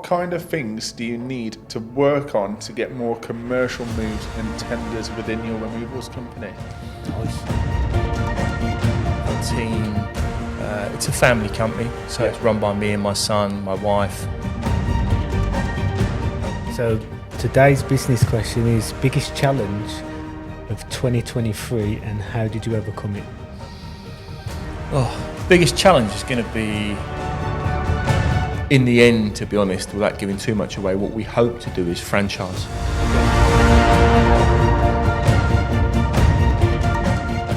kind of things do you need to work on to get more commercial moves and tenders within your removals company? Our team, it's a family company, so it's run by me and my son, my wife. So today's business question is biggest challenge of 2023 and how did you overcome it? Biggest challenge is going to be, in the end, to be honest, without giving too much away, what we hope to do is franchise.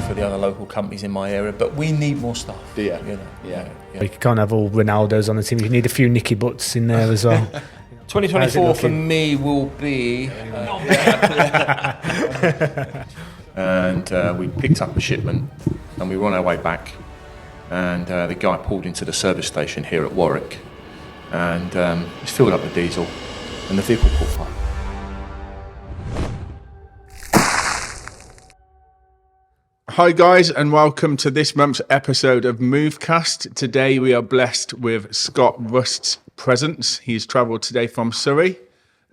For the other local companies in my area, but we need more staff. Yeah. You can't have all Ronaldos on the team, you need a few Nicky Butts in there as well. 2024 for me will be... and we picked up a shipment and we were on our way back, and the guy pulled into the service station here at Warwick, and he's filled up the diesel and the vehicle caught fire. Hi guys, and welcome to this month's episode of mve-cast. Today we are blessed with Scott Rust's presence. He's travelled today from Surrey,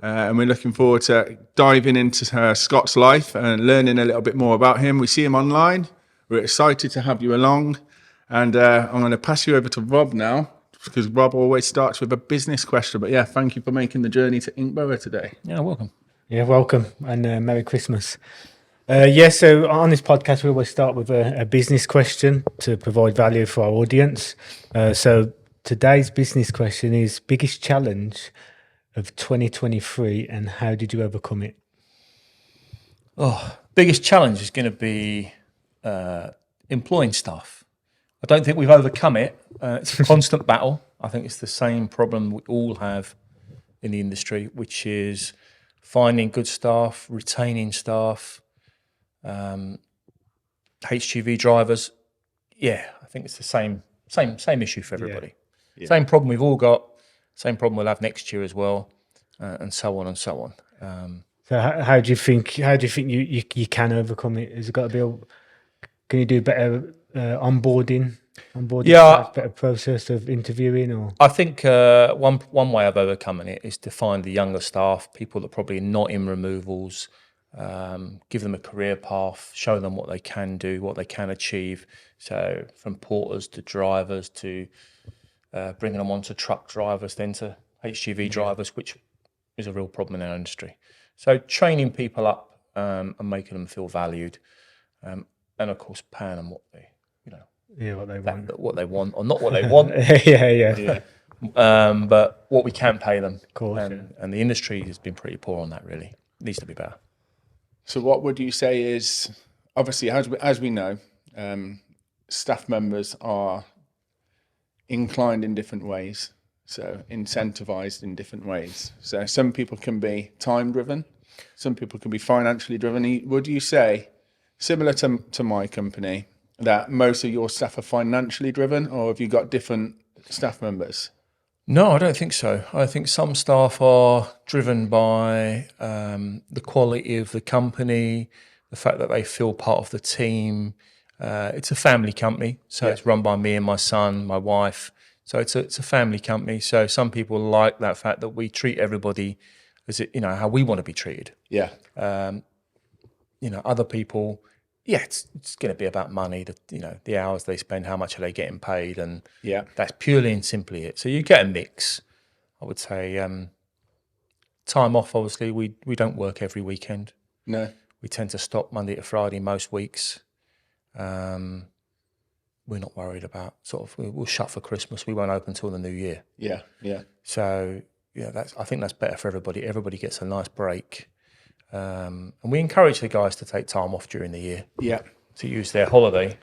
and we're looking forward to diving into Scott's life and learning a little bit more about him. We see him online. We're excited to have you along, and I'm going to pass you over to Rob now, because Rob always starts with a business question. But yeah, thank you for making the journey to Inkborough today. Yeah, welcome. Yeah, welcome, and Merry Christmas. So on this podcast, we always start with a business question to provide value for our audience. So today's business question is biggest challenge of 2023 and how did you overcome it? Biggest challenge is going to be employing staff. I don't think we've overcome it. It's a constant battle. I think it's the same problem we all have in the industry, which is finding good staff, retaining staff. HGV drivers, I think it's the same issue for everybody. Yeah. Same problem we've all got, same problem we'll have next year as well, and so on and so on. So how do you think you can overcome it? Has it got to be can you do better onboarding staff, better process of interviewing? Or I think one way of overcoming it is to find the younger staff, people that are probably not in removals. Give them a career path, show them what they can do, what they can achieve. So from porters to drivers to bringing them on to truck drivers, then to HGV drivers, which is a real problem in our industry. So training people up and making them feel valued, and of course paying them what they want, or not what they want. But what we can pay them. Of course, and the industry has been pretty poor on that. Really, it needs to be better. So what would you say is, obviously, as we know, staff members are inclined in different ways, so incentivized in different ways. So some people can be time driven, some people can be financially driven. Would you say, similar to my company, that most of your staff are financially driven, or have you got different staff members? No, I don't think so. I think some staff are driven by the quality of the company, the fact that they feel part of the team. It's a family company, so it's run by me and my son, my wife. So it's a family company. So some people like that fact that we treat everybody as how we want to be treated. Yeah. Other people, it's going to be about money. The hours they spend, how much are they getting paid, and that's purely and simply it. So you get a mix. I would say time off. Obviously, we don't work every weekend. No, we tend to stop Monday to Friday most weeks. We're not worried about we'll shut for Christmas. We won't open till the new year. Yeah. So I think that's better for everybody. Everybody gets a nice break. And we encourage the guys to take time off during the year to use their holiday.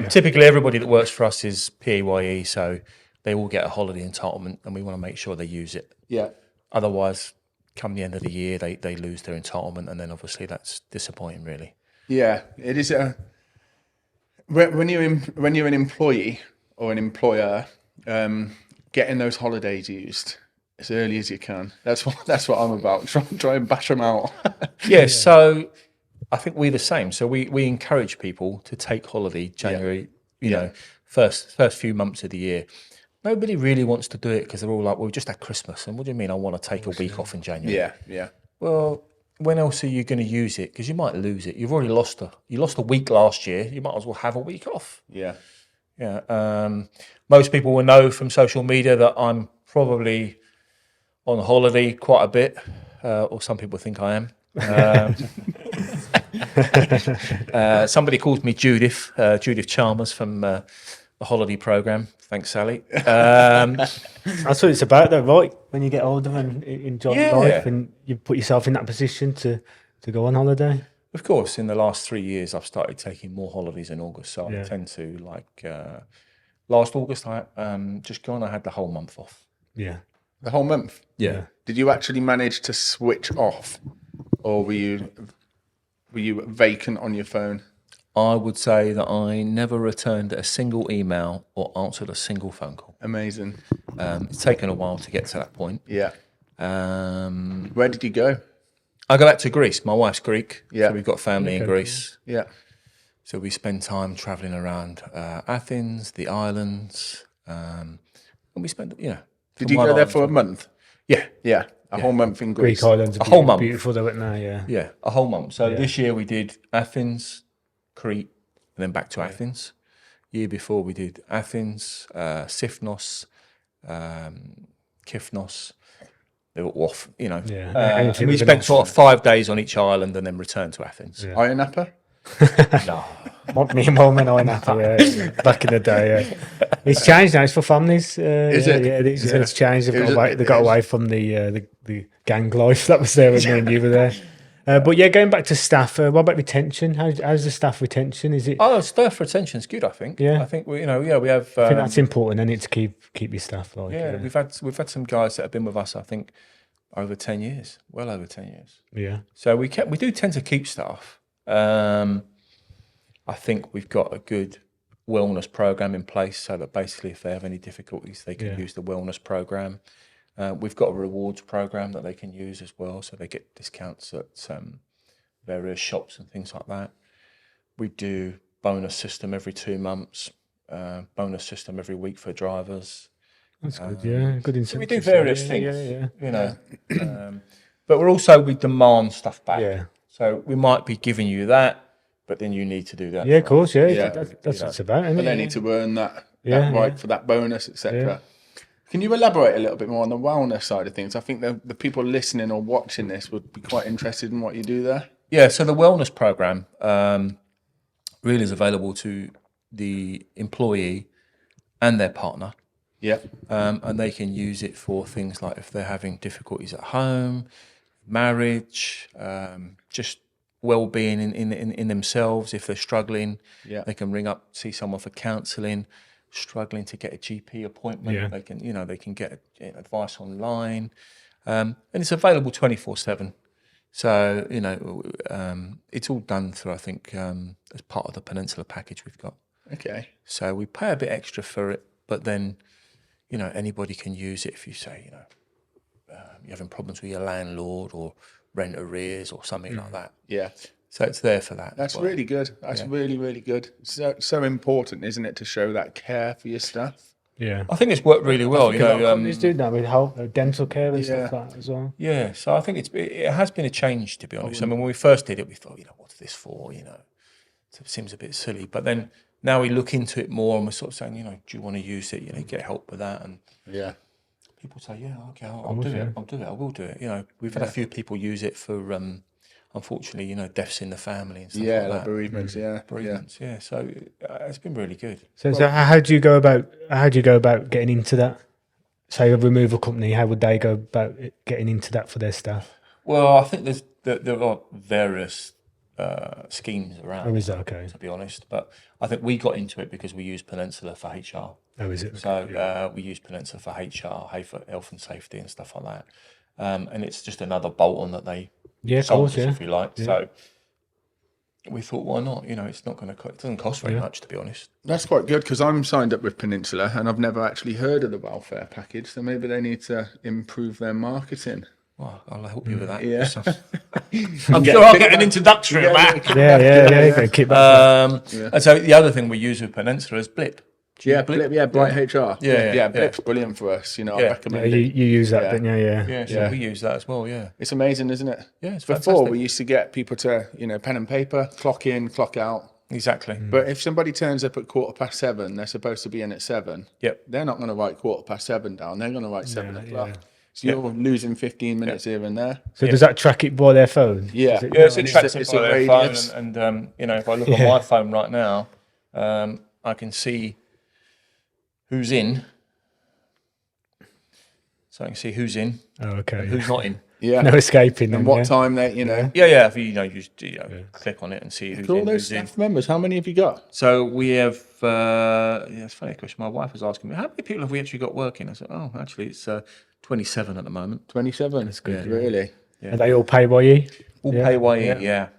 Typically, everybody that works for us is PAYE, so they all get a holiday entitlement, and we want to make sure they use it. Yeah. Otherwise, come the end of the year, they lose their entitlement, and then obviously that's disappointing, really. Yeah, it is. When you're an employee or an employer, getting those holidays used as early as you can. That's what I'm about. Try and bash them out. So I think we're the same. So we encourage people to take holiday January, first few months of the year. nobody really wants to do it because they're all like, well, we just had Christmas. And what do you mean I want to take a week off in January? Yeah. Well, when else are you going to use it? Because you might lose it. You've already lost a week last year. You might as well have a week off. Yeah. Most people will know from social media that I'm probably on holiday quite a bit, or some people think I am. Somebody calls me Judith Chalmers from the holiday program. Thanks, Sally. That's what it's about, though, right? When you get older and enjoy life, and you put yourself in that position to go on holiday. Of course, in the last 3 years, I've started taking more holidays in August. So I tend to, like, last August, I just gone. I had the whole month off. Yeah. The whole month? Yeah. Did you actually manage to switch off, or were you vacant on your phone? I would say that I never returned a single email or answered a single phone call. Amazing. It's taken a while to get to that point. Yeah. Where did you go? I go back to Greece. My wife's Greek. Yeah. So we've got family in Greece. Yeah. So we spend time traveling around Athens, the islands, and we spend, Did you go there for a month? Yeah. Yeah. A whole month in Greece. Greek islands are whole month. beautiful, though, aren't they? Yeah. Yeah, a whole month. So this year we did Athens, Crete, and then back to Athens. Year before we did Athens, Sifnos, Kifnos. They were off, Yeah. and we spent sort of 5 days on each island and then returned to Athens. Yeah. Iron Upper? No. Me and Mum and I back in the day. Yeah. It's changed now. It's for families. Is it? Yeah, it's changed. They got away from the gang life that was there when me and you were there. But yeah, going back to staff. What about retention? How's the staff retention? Is it? Staff retention's good. I think. Yeah. I think we have. I think that's important, and it's to keep your staff. We've had some guys that have been with us. I think over 10 years, well over 10 years. Yeah. So we do tend to keep staff. I think we've got a good wellness program in place, so that basically if they have any difficulties, they can use the wellness program. We've got a rewards program that they can use as well, so they get discounts at various shops and things like that. We do bonus system every 2 months, bonus system every week for drivers. That's good. Yeah, good incentive. So we do various things. Yeah. But we demand stuff back. Yeah. So we might be giving you that, but then you need to do that. Yeah, of course. Yeah, Yeah. that's what it's about. Isn't But it? they need to earn that Yeah, right for that bonus, etc. Yeah. Can you elaborate a little bit more on the wellness side of things? I think the people listening or watching this would be quite interested in what you do there. Yeah, so the wellness program really is available to the employee and their partner. Yeah. And they can use it for things like if they're having difficulties at home, marriage, just well-being in themselves. If they're struggling, they can ring up, see someone for counselling. Struggling to get a GP appointment, they can get advice online, and it's available 24/7. So it's all done through, I think, as part of the Peninsula package we've got. Okay. So we pay a bit extra for it, but then anybody can use it if you say you're having problems with your landlord or rent arrears or something like that. Yeah. So it's there for that. That's really good. That's really, really good. So important, isn't it, to show that care for your staff? Yeah. I think it's worked really well. Companies do that with health, dental care and stuff like that as well. Yeah, so I think it has been a change, to be honest. I mean, when we first did it, we thought, what's this for? It seems a bit silly. But then now we look into it more, and we're sort of saying, do you want to use it? Get help with that, and people say, yeah, okay, I'll do it. I'll do it. I will do it. We've had a few people use it for. Unfortunately, deaths in the family and stuff like that. Bereavements, Bereavements, yeah. So it's been really good. So how do you go about getting into that? Say a removal company, how would they go about getting into that for their staff? Well, I think there are various schemes around. Oh, is that okay? To be honest, but I think we got into it because we use Peninsula for HR. Oh, is it? So we use Peninsula for HR, for health and safety and stuff like that. And it's just another bolt-on that they sold us, if you like. Yeah. So we thought, why not? It's not going to. It doesn't cost very much, to be honest. That's quite good because I'm signed up with Peninsula and I've never actually heard of the welfare package. So maybe they need to improve their marketing. Well, I'll help you with that. Yeah. I'm sure I'll get an introductory back. Yeah. Keep that. And so the other thing we use with Peninsula is Blip. Yeah, Blip, yeah, Bright HR. Yeah. Blip's brilliant for us. I Yeah. recommend you it. use that, Yeah. don't you? Yeah. Yeah, so Yeah. we use that as well. Yeah, It's amazing, isn't it? Yeah, it's Before fantastic. we used to get people to, pen and paper, clock in, clock out. exactly. But if somebody turns up at 7:15, they're supposed to be in at 7. Yep. They're not going to write 7:15 down. They're going to write 7 o'clock. yeah. So you're losing 15 minutes here and there. So does that track it by their phone? Yeah. Does it- Yeah, it's It's attractive a by their radius. phone, and if I look on my phone right now, I can see who's in. So I can see who's in, Oh, okay. and who's not in. Yeah. No escaping. And then, what time they, Yeah. If you just click on it and see who's For all in, those who's in. staff members, how many have you got? So we have. It's a funny question. My wife was asking me, how many people have we actually got working? I said, oh, actually, it's 27 at the moment. 27. That's good, yeah. Really? Are they all pay by you? All pay away. Yeah.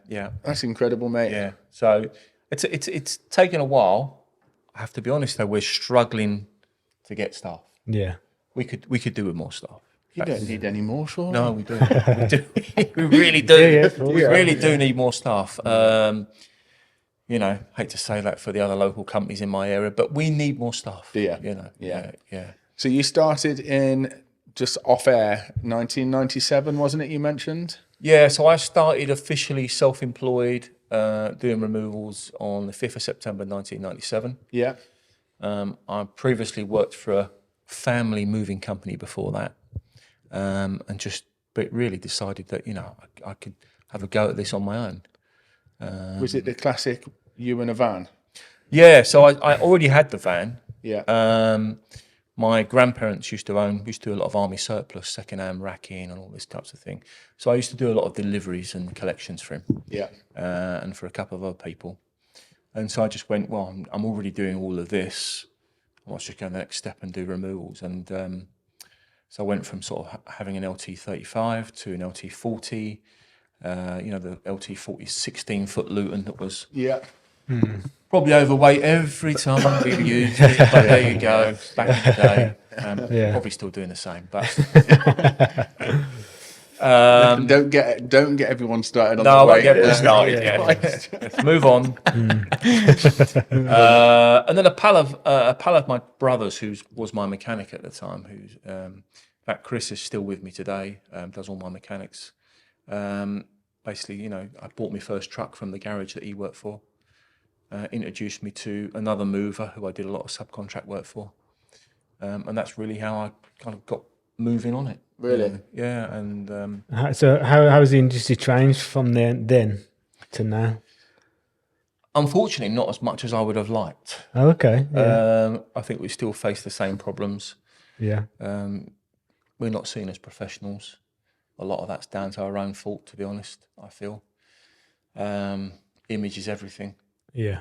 That's incredible, mate. Yeah. So it's taken a while. I have to be honest though, we're struggling to get staff. Yeah. We could do with more staff. You don't need any more, sure. No, we do. We really do. We really do need more staff. Hate to say that for the other local companies in my area, but we need more staff. Yeah. Yeah. So you started in just off air 1997, wasn't it? You mentioned. Yeah, so I started officially self-employed doing removals on the 5th of September 1997. Yeah. I previously worked for a family moving company before that, but really decided that I could have a go at this on my own. Was it the classic you in a van? Yeah, so I already had the van. Yeah. My grandparents used to do a lot of army surplus, second-hand racking and all this types of thing. So I used to do a lot of deliveries and collections for him. Yeah. And for a couple of other people. And so I just went, well, I'm already doing all of this. Let's just go the next step and do removals. And so I went from sort of having an LT35 to an LT40. The LT40 16-foot Luton that was probably overweight every time we used it. But there you go, back in the day. Probably still doing the same. But don't get everyone started on no, the I way. won't get everyone started. Let's move on. And then a pal of my brother's, who was my mechanic at the time, who's in fact Chris is still with me today. Does all my mechanics. Basically, I bought my first truck from the garage that he worked for. Introduced me to another mover who I did a lot of subcontract work for, and that's really how I kind of got moving on it. Really? Yeah, and So how has the industry changed from then to now? unfortunately, not as much as I would have liked. Oh, okay. Yeah. I think we still face the same problems. Yeah. We're not seen as professionals. A lot of that's down to our own fault, to be honest, I feel. Image is everything, Yeah.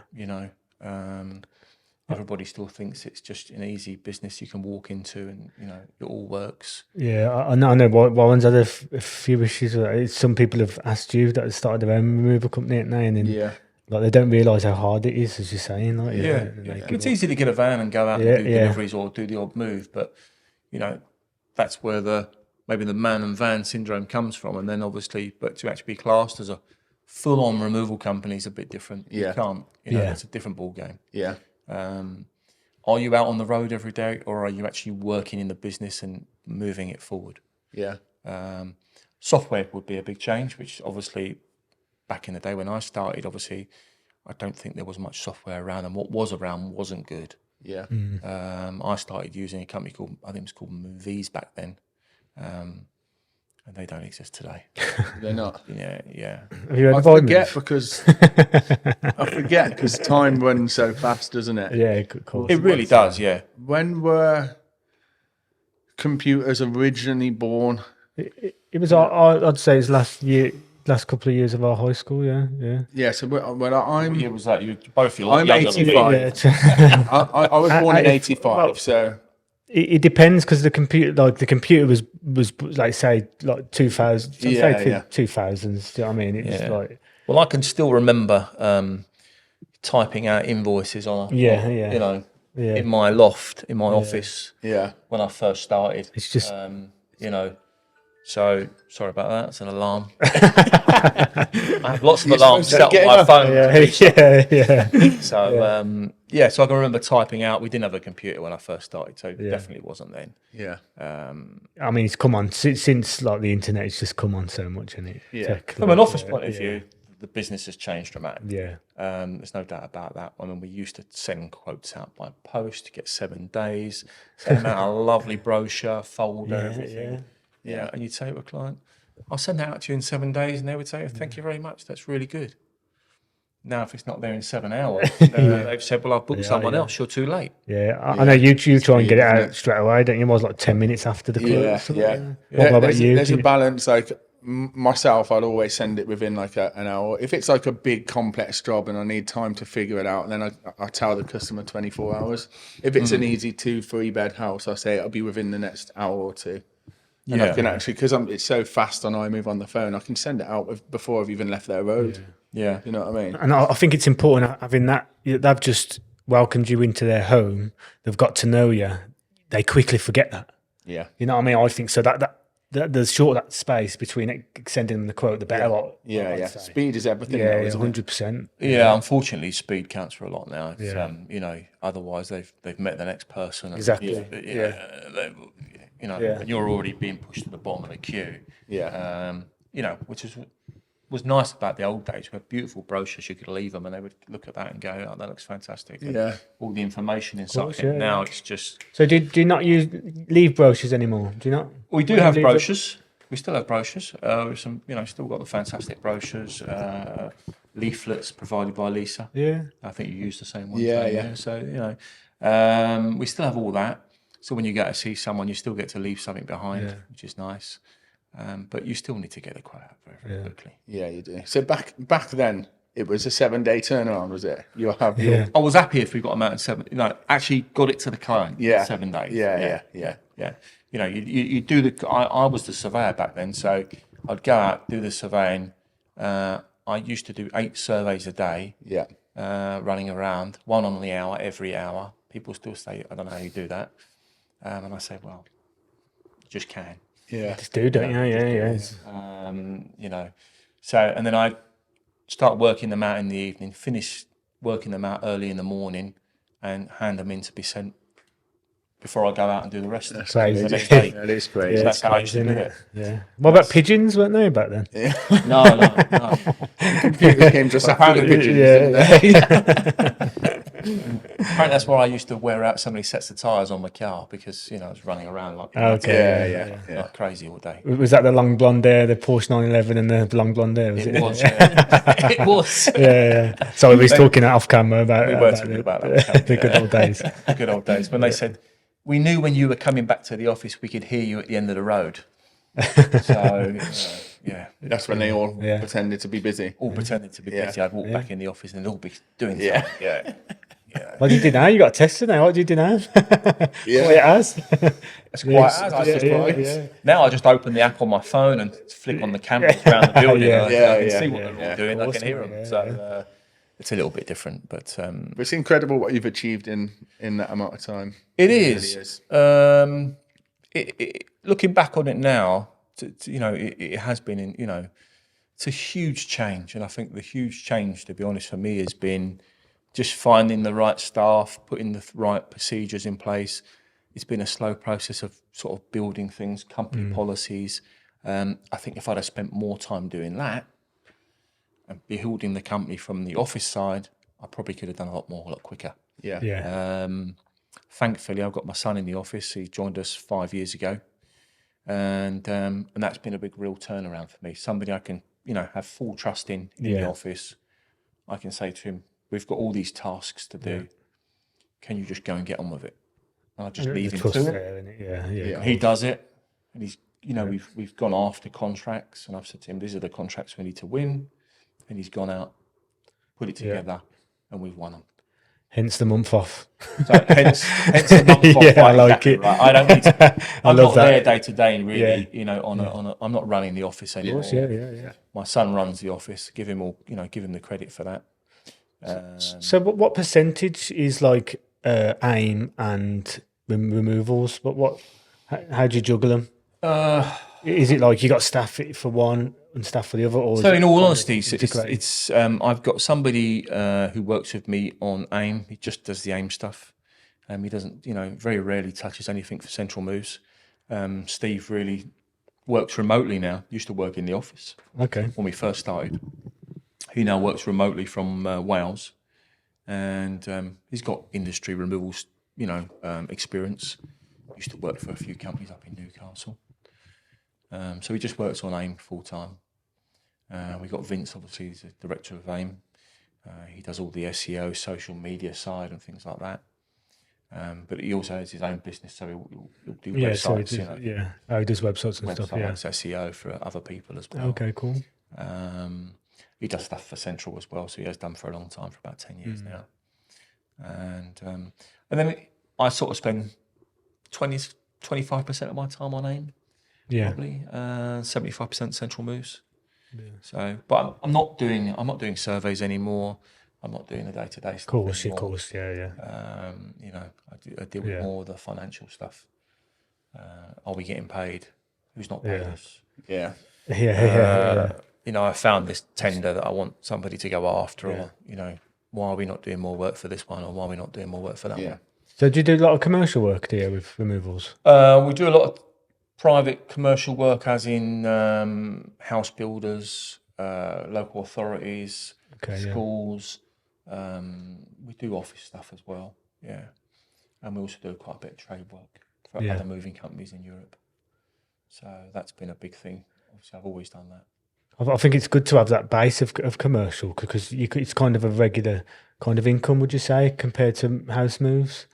Everybody still thinks it's just an easy business you can walk into and, it all works. Yeah, I know Warren's had a few issues with that. Some people have asked you that started their own removal company at now, and then like they don't realise how hard it is, as you're saying. Like, It's easy to get a van and go out and do deliveries or do the odd move, but, that's where maybe the man and van syndrome comes from. And then obviously, but to actually be classed as a full-on removal company is a bit different. Yeah. You can't, it's a different ball game. Yeah. Are you out on the road every day, or are you actually working in the business and moving it forward? Yeah. Software would be a big change, which obviously back in the day when I started, obviously I don't think there was much software around, and what was around wasn't good. Yeah. I started using a company called, I think it was called Movies back then, and they don't exist today. They're not. Yeah. Have you heard I of forget iMove? because time runs so fast, doesn't it? Yeah, of course. It really does, yeah. When were computers originally born? It was. I'd say it's last couple of years of our high school. Yeah. Yeah. So when What year was that? You both feel I'm younger than me. 85. Yeah. I was born in 85, well, so It depends, because the computer was like, say, like 2000. Yeah, say yeah. 2000s. Do you know what I mean? It was Yeah. like Well, I can still remember typing out invoices on in my loft, in my office yeah. when I first started. It's just So sorry about that. It's an alarm. I have lots of alarms set on get my up. phone. yeah. So so I can remember typing out. We didn't have a computer when I first started, so definitely wasn't then. Yeah. I mean, it's come on since like the internet. It's just come on so much, isn't it? Yeah. Tech, From an office point of view, the business has changed dramatically. Yeah. There's no doubt about that. I mean, we used to send quotes out by post to get 7 days, send out a lovely brochure, folder, everything. Yeah. And you'd say to a client, I'll send that out to you in 7 days. And they would say, thank you very much. That's really good. Now, if it's not there in 7 hours, they've said, well, I've booked someone else. You're too late. Yeah. I know you try and get it out straight away, don't you? It was like 10 minutes after the quote. What about you? There's a balance. Like myself, I'd always send it within like an hour. If it's like a big complex job and I need time to figure it out, then I tell the customer 24 hours. If it's an easy 2-3 bed house, I say it'll be within the next hour or two. And I can actually, because it's so fast on iMove on the phone, I can send it out before I've even left their road. Yeah. You know what I mean? And I think it's important having that. They've just welcomed you into their home. They've got to know you. They quickly forget that. Yeah. You know what I mean? I think so. That the short that space between sending them the quote, the better. Yeah. Speed is everything. Yeah, now, isn't 100%. Yeah, unfortunately, speed counts for a lot now. It's, otherwise they've met the next person. And, Exactly. And you're already being pushed to the bottom of the queue. Yeah. Which was nice about the old days. We had beautiful brochures. You could leave them, and they would look at that and go, "Oh, that looks fantastic." And all the information inside it. Now it's just. So do you not leave brochures anymore? Do you not? We do have brochures. We still have brochures. With some, still got the fantastic brochures. Leaflets provided by Lisa. Yeah. I think you use the same ones. Yeah. So we still have all that. So when you go to see someone, you still get to leave something behind, which is nice. But you still need to get the quote out very quickly. Yeah, you do. So back then, it was a 7-day turnaround, was it? You have I was happy if we got them out in 7. Actually got it to the client. In 7 days. Yeah. You do the. I was the surveyor back then, so I'd go out, do the surveying. I used to do 8 surveys a day. Yeah. Running around, 1 on the hour, every hour. People still say, I don't know how you do that. And I say, well, you just can. Yeah. Just do, don't you? Yeah. So, and then I start working them out in the evening, finish working them out early in the morning, and hand them in to be sent before I go out and do the rest of the Crazy. next day. That is crazy. So that's how I used to do it. Yeah. What about pigeons? Weren't they back then? No. Computers came just after the pigeons. Apparently that's why I used to wear out so many sets of tyres on my car, because I was running around like like crazy all day. Was that the long blonde hair, the Porsche 911, and the long blonde hair? It was. It was. Yeah. So we was talking off camera about the good old days. The good old days when they said, we knew when you were coming back to the office, we could hear you at the end of the road. So that's when they all pretended to be busy. All pretended to be busy. I'd walk back in the office and they'd all be doing something. Yeah. What do you do now? You got tested now. What do you do now? It has. It's quite Now I just open the app on my phone and flick on the cameras around the building. I can see what they're all doing. I can hear them. So it's a little bit different, but it's incredible what you've achieved in that amount of time. It is. Looking back on it now, it has been it's a huge change, and I think the huge change, to be honest, for me has been just finding the right staff, putting the right procedures in place. It's been a slow process of sort of building things, company policies. I think if I'd have spent more time doing that and building the company from the office side, I probably could have done a lot more, a lot quicker. Thankfully, I've got my son in the office. He joined us 5 years ago, and that's been a big, real turnaround for me. Somebody I can, have full trust in the office. I can say to him, "We've got all these tasks to do. Can you just go and get on with it?" And I just leave him to it. He does it, and he's, we've gone after contracts, and I've said to him, "These are the contracts we need to win," and he's gone out, put it together, and we've won them. Hence the month off. So hence the month off. I like it. Right. I don't need to. I'm love not that. there day to day, really. I'm not running the office anymore. Yeah. My son runs the office. Give him the credit for that. So what percentage is like AIM and removals? How do you juggle them? Is it like you got staff for one and staff for the other? Or So is in it all kind of honesty, integrated? it's I've got somebody who works with me on AIM. He just does the AIM stuff. He doesn't, very rarely touches anything for central moves. Steve really works remotely now. Used to work in the office Okay. when we first started. He now works remotely from Wales, and he's got industry removals, experience. Used to work for a few companies up in Newcastle. So he just works on AIM full time. We got Vince, obviously, he's the director of AIM. He does all the SEO, social media side, and things like that. But he also has his own business, so he'll do Yeah, so websites. he does websites and stuff. Yeah. SEO for other people as well. Okay, cool. He does stuff for Central as well, so he has done for a long time, for about 10 years now. And then I sort of spend 25% of my time on AIM, probably 75% Central moves. Yeah. So, but I'm not doing surveys anymore. I'm not doing the day-to-day stuff anymore. Of course, yeah. I deal with more of the financial stuff. Are we getting paid? Who's not paid us? Yeah. I found this tender that I want somebody to go after, or why are we not doing more work for this one, or why are we not doing more work for that one? So do you do a lot of commercial work, do you, with removals? We do a lot of private commercial work, as in house builders, local authorities, schools. We do office stuff as well, and we also do quite a bit of trade work for other moving companies in Europe. So that's been a big thing. Obviously, I've always done that. I think it's good to have that base of commercial, because it's kind of a regular kind of income, would you say, compared to house moves?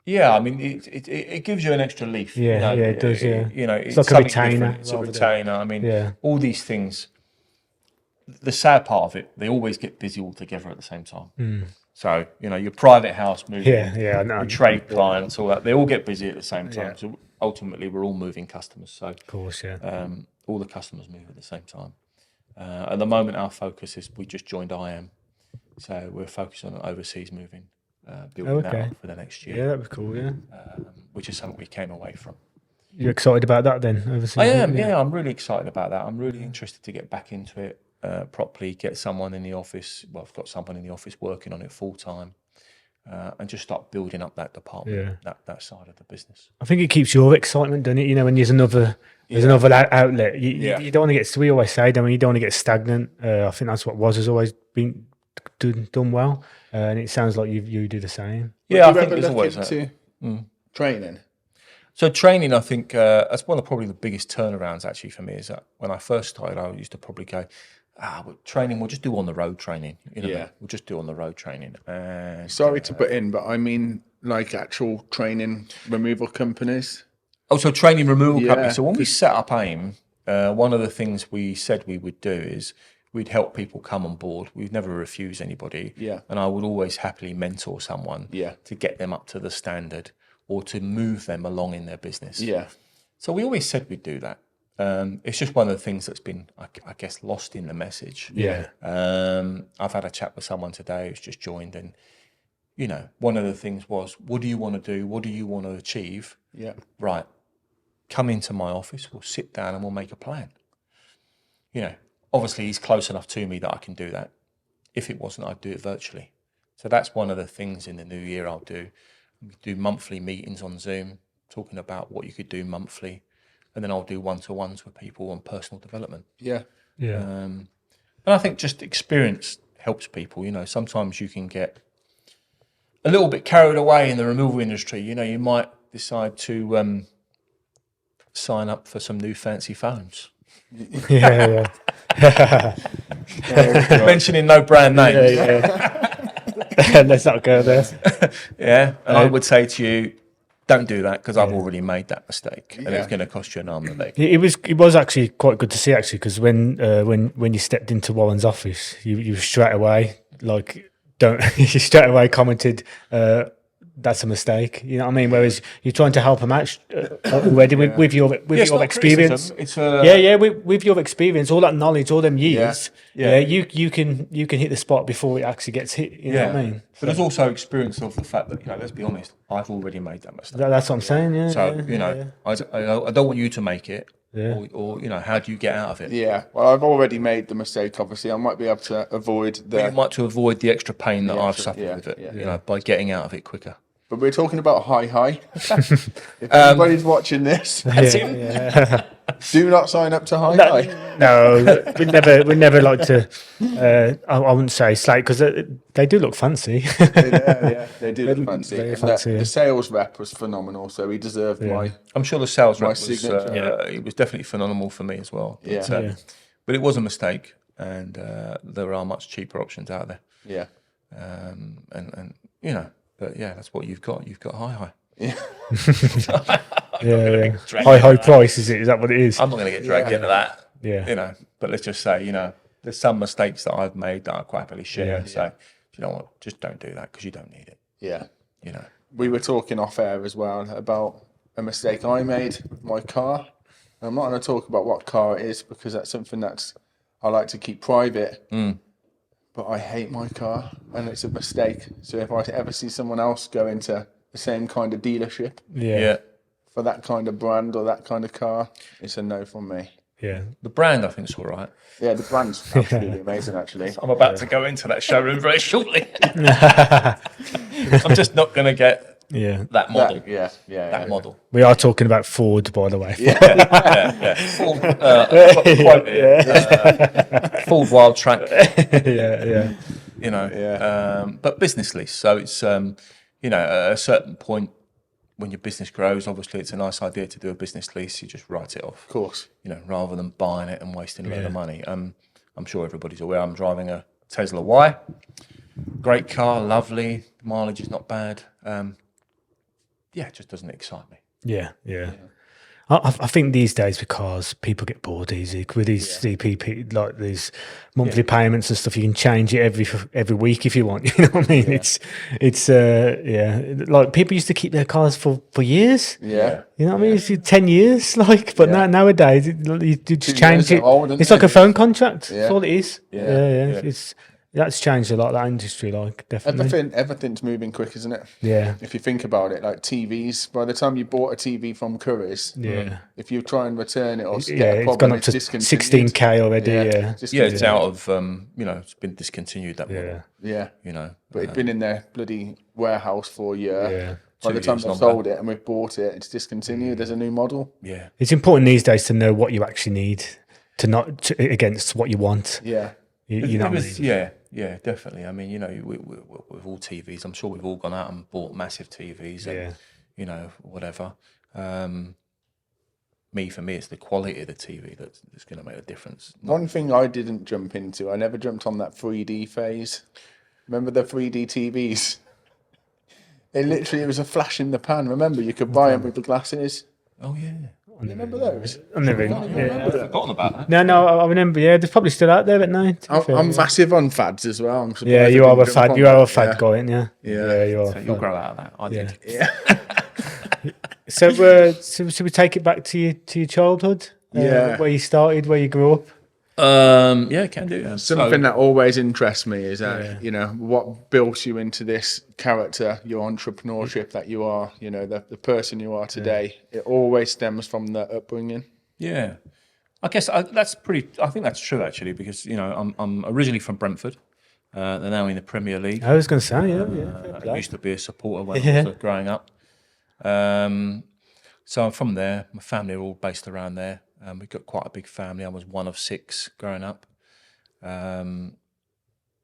Yeah, I mean, it gives you an extra leaf. It does. It's like a retainer. It's a retainer. I mean, all these things. The sad part of it, they always get busy all together at the same time. So your private house moving, your trade clients, all that, they all get busy at the same time. So ultimately, we're all moving customers. So of course, all the customers move at the same time. At the moment, our focus is we just joined IM, so we're focused on overseas moving, building that up for the next year. Yeah, that was cool. Yeah, which is something we came away from. You're excited about that then? Overseas? I am. Yeah, I'm really excited about that. I'm really interested to get back into it properly. Get someone in the office. Well, I've got someone in the office working on it full time. And just start building up that department, that side of the business. I think it keeps your excitement, doesn't it? When there's another outlet. You don't want to get. We always say, you don't want to get stagnant. I think that's what has always been done well, and it sounds like you do the same. Yeah, I think there's always into training. So training, I think that's one of probably the biggest turnarounds actually for me. Is that when I first started, I used to probably go, training, we'll just do on the road training. We'll just do on the road training. Sorry to put in, but I mean like actual training removal companies. Oh, so training removal companies. So when we set up AIM, one of the things we said we would do is we'd help people come on board. We'd never refuse anybody. Yeah. And I would always happily mentor someone to get them up to the standard or to move them along in their business. Yeah. So we always said we'd do that. It's just one of the things that's been, I guess, lost in the message. Yeah. I've had a chat with someone today who's just joined, and one of the things was, what do you want to do? What do you want to achieve? Yeah. Right. Come into my office. We'll sit down and we'll make a plan. Obviously he's close enough to me that I can do that. If it wasn't, I'd do it virtually. So that's one of the things in the new year I'll do. We do monthly meetings on Zoom, talking about what you could do monthly. And then I'll do one-to-ones with people on personal development. Yeah. Yeah. And I think just experience helps people. Sometimes you can get a little bit carried away in the removal industry. You might decide to sign up for some new fancy phones. Yeah. Mentioning no brand names. Let's not go there. And I would say to you, don't do that, because I've already made that mistake, and it's going to cost you an arm and a leg. It was actually quite good to see, actually, because when you stepped into Warren's office, you straight away you straight away commented, that's a mistake. You know what I mean? Whereas you're trying to help them out already with your experience. It's with your experience, all that knowledge, all them years. You can hit the spot before it actually gets hit. You know what I mean? But there's also experience of the fact that, let's be honest, I've already made that mistake. That's what I'm saying. Yeah. So, yeah. I don't want you to make it. Yeah. Or how do you get out of it? Yeah, well, I've already made the mistake. Obviously, I might be able to avoid You the. might to avoid the extra pain that I've suffered with it, by getting out of it quicker. But we're talking about hi. If anybody's watching this, do not sign up to hi. No, we never like to. I wouldn't say slate because they do look fancy. They do look fancy. Very And fancy, the sales rep was phenomenal, so he deserved my. I'm sure the sales rep was, signature. it was definitely phenomenal for me as well. But, but it was a mistake, and there are much cheaper options out there. Yeah. And but that's what you've got. You've got hi. Yeah. High price is it? Is that what it is? I'm not going to get dragged into that. Yeah. But let's just say, there's some mistakes that I've made that I quite happily share and say, you know what, just don't do that because you don't need it. Yeah. We We were talking off air as well about a mistake I made with my car. And I'm not going to talk about what car it is because that's something I like to keep private. But I hate my car and it's a mistake. So if I ever see someone else go into the same kind of dealership for that kind of brand or that kind of car, it's a no from me. Yeah. The brand, I think, is all right. Yeah, the brand's absolutely amazing, actually. I'm about to go into that showroom very shortly. I'm just not going to get that model. That model. We are talking about Ford, by the way. Ford Wild Track. Yeah. But business lease. So it's at a certain point when your business grows, obviously it's a nice idea to do a business lease. You just write it off. Of course. Rather than buying it and wasting a load of money. I'm sure everybody's aware. I'm driving a Tesla Y. Great car, lovely. Mileage is not bad. It just doesn't excite me. Yeah. I think these days with cars, people get bored easy with these CPP, like these monthly payments and stuff. You can change it every week if you want. You know what I mean? It's like people used to keep their cars for years. Yeah. You know what I mean? It's 10 years, nowadays you just change it. Old, it's like a phone contract. That's all it is. Yeah. That's changed a lot, that industry, definitely. Everything's moving quick, isn't it? Yeah. If you think about it, like TVs, by the time you bought a TV from Curry's, if you try and return it or get a it's problem, gone up it's to discontinued. 16K already. It's out of, it's been discontinued, that model. Yeah. But it's been in their bloody warehouse for a year. Yeah. By the time they've sold it and we've bought it, it's discontinued. There's a new model. Yeah. It's important these days to know what you actually need, against what you want. Yeah. You know what I mean? Yeah, definitely. I mean, with all TVs, I'm sure we've all gone out and bought massive TVs and, whatever. For me, it's the quality of the TV that's going to make a difference. One thing I didn't jump into, I never jumped on that 3D phase. Remember the 3D TVs? It was a flash in the pan. Remember, you could buy them with the glasses. Oh, yeah. You remember those? I've never I've forgotten about that. No, I remember. Yeah, they're probably still out there at night. I'm massive on fads as well. I'm surprised Yeah, you I are didn't a jump fad. on You are that. a fad guy, aren't you? Yeah, you are. So you'll grow out of that. I did. Yeah. So should we take it back to your childhood? Where you started, where you grew up. Can do. Yeah. Something that always interests me is what built you into this character, your entrepreneurship that you are, the person you are today. It always stems from the upbringing. Yeah, I guess I think that's true actually, because I'm originally from Brentford. They're now in the Premier League. I was going to say, I used to be a supporter when I was growing up. So I'm from there. My family are all based around there. We've got quite a big family. I was one of 6 growing up.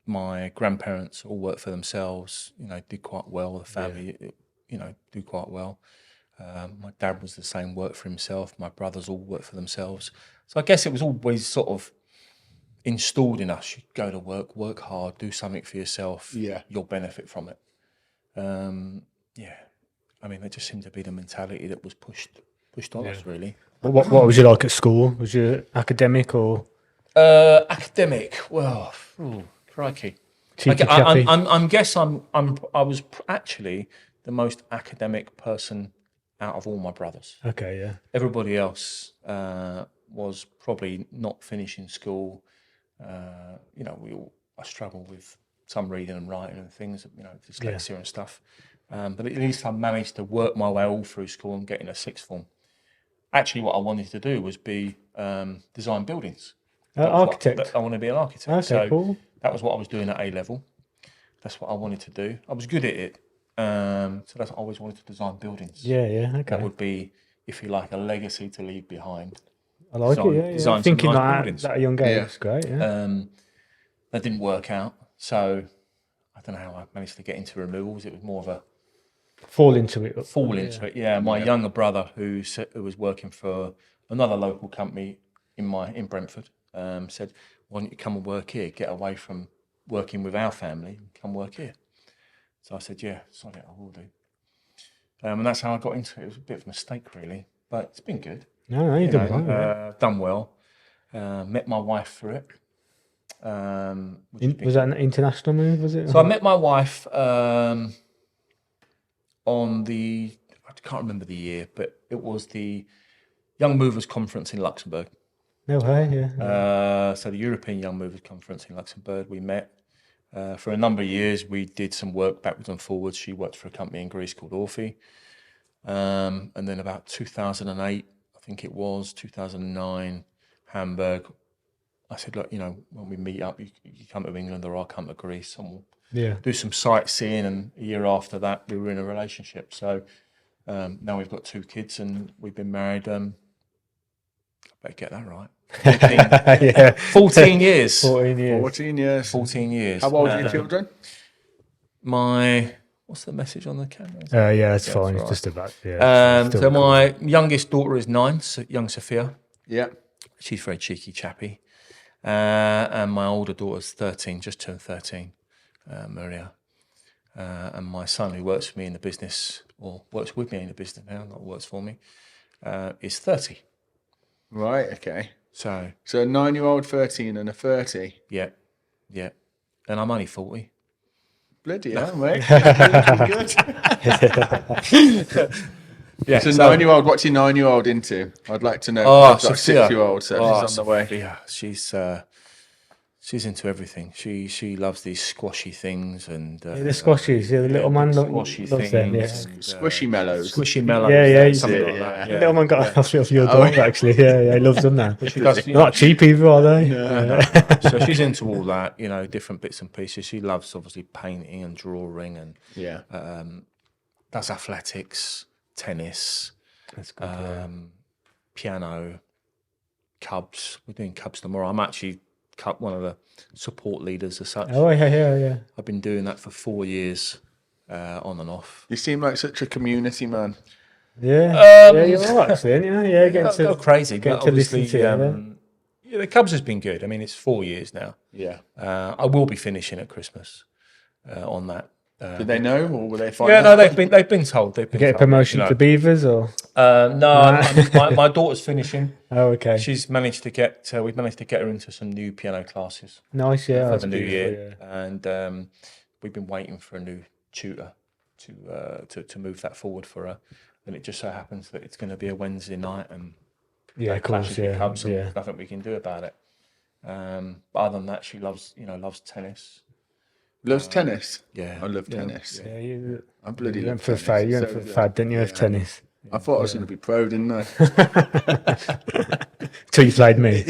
My grandparents all worked for themselves. Did quite well. The family, do quite well. My dad was the same, worked for himself. My brothers all worked for themselves. So I guess it was always sort of installed in us. You go to work hard, do something for yourself. Yeah. You'll benefit from it. I mean, that just seemed to be the mentality that was pushed on us, really. What was you like at school? Was you academic or? Academic. Well, crikey. I was actually the most academic person out of all my brothers. Okay, yeah. Everybody else was probably not finishing school. I struggled with some reading and writing and things, dyslexia and stuff. But at least I managed to work my way all through school and get in a sixth form. Actually, what I wanted to do was be design buildings. Architect. I want to be an architect. Okay, So cool. that was what I was doing at A level. That's what I wanted to do. I was good at it. So that's what I always wanted to design buildings. Yeah, okay. That would be, if you like, a legacy to leave behind. I like it, design some Thinking nice like buildings. that at a young age is great, yeah. That didn't work out. So I don't know how I managed to get into removals. It was more of a Fall into it. Yeah, my younger brother, who was working for another local company in Brentford, said, "Why don't you come and work here? Get away from working with our family and come work here." So I said, "Yeah, sorry, I will do." And that's how I got into it. It was a bit of a mistake, really, but it's been good. No, you've done well. Yeah. Done well. Met my wife through it. Was that an international move, was it? So I met my wife on I can't remember the year, but it was the Young Movers Conference in Luxembourg. No way, yeah. So the European Young Movers Conference in Luxembourg, we met. For a number of years, we did some work backwards and forwards. She worked for a company in Greece called Orphe. And then about 2008, I think it was, 2009, Hamburg, I said, look, when we meet up, you come to England or I'll come to Greece and we'll do some sightseeing. And a year after that, we were in a relationship. So now we've got 2 kids and we've been married. I better get that right. 14 years. 14 years. 14 years. 14 years. How old are your children? What's the message on the camera? Yeah, that's fine. right. It's just about, still So cool. my youngest daughter is 9, young Sophia. Yeah. She's very cheeky chappy. And my older daughter's 13, just turned 13, Maria. And my son, who works for me in the business, or works with me in the business now, not works for me, is 30. Right, okay. So a 9-year-old, 13 and a 30. yeah. And I'm only 40. Bloody hell, mate. Good. Yeah. So 9-year-old, what's your 9-year-old into? I'd like to know. I've got a Sophia. 6-year-old, so she's on the way. Yeah, she's into everything. She loves these squashy things and the squashies, the little man loves them. Yeah. Squishy mellows. Squishy mellows. Yeah, something it, like that. The little man got off your dog, actually. Yeah, he loves them now. She does, They're not cheap either, are they? No. So she's into all that, different bits and pieces. She loves obviously painting and drawing and does athletics, tennis, That's good. piano, Cubs. We're doing Cubs tomorrow. I'm actually one of the support leaders as such. Oh, yeah. I've been doing that for 4 years, on and off. You seem like such a community man. Yeah, you are actually, aren't you? Yeah, Go crazy. get But to listen obviously, to it, the Cubs has been good. I mean, it's 4 years now. Yeah. I will be finishing at Christmas on that. Did they know, or were they find Yeah, out? no, they've been told. They've been Get a told, promotion to Beavers, or? No, my daughter's finishing. Oh, okay. She's managed to get. We've managed to get her into some new piano classes Nice, yeah. for That's the new beautiful, year, and we've been waiting for a new tutor to move that forward for her. And it just so happens that it's going to be a Wednesday night, and Yeah, of course, clashes with Cubs, and yeah. there's nothing we can do about it. But other than that, she loves tennis. Loves tennis. Yeah, I love tennis. Yeah, you I bloody went love for a tennis. fad. You went So for a do I. fad, didn't you, of tennis? I thought I was going to be pro, didn't I? Till you played me.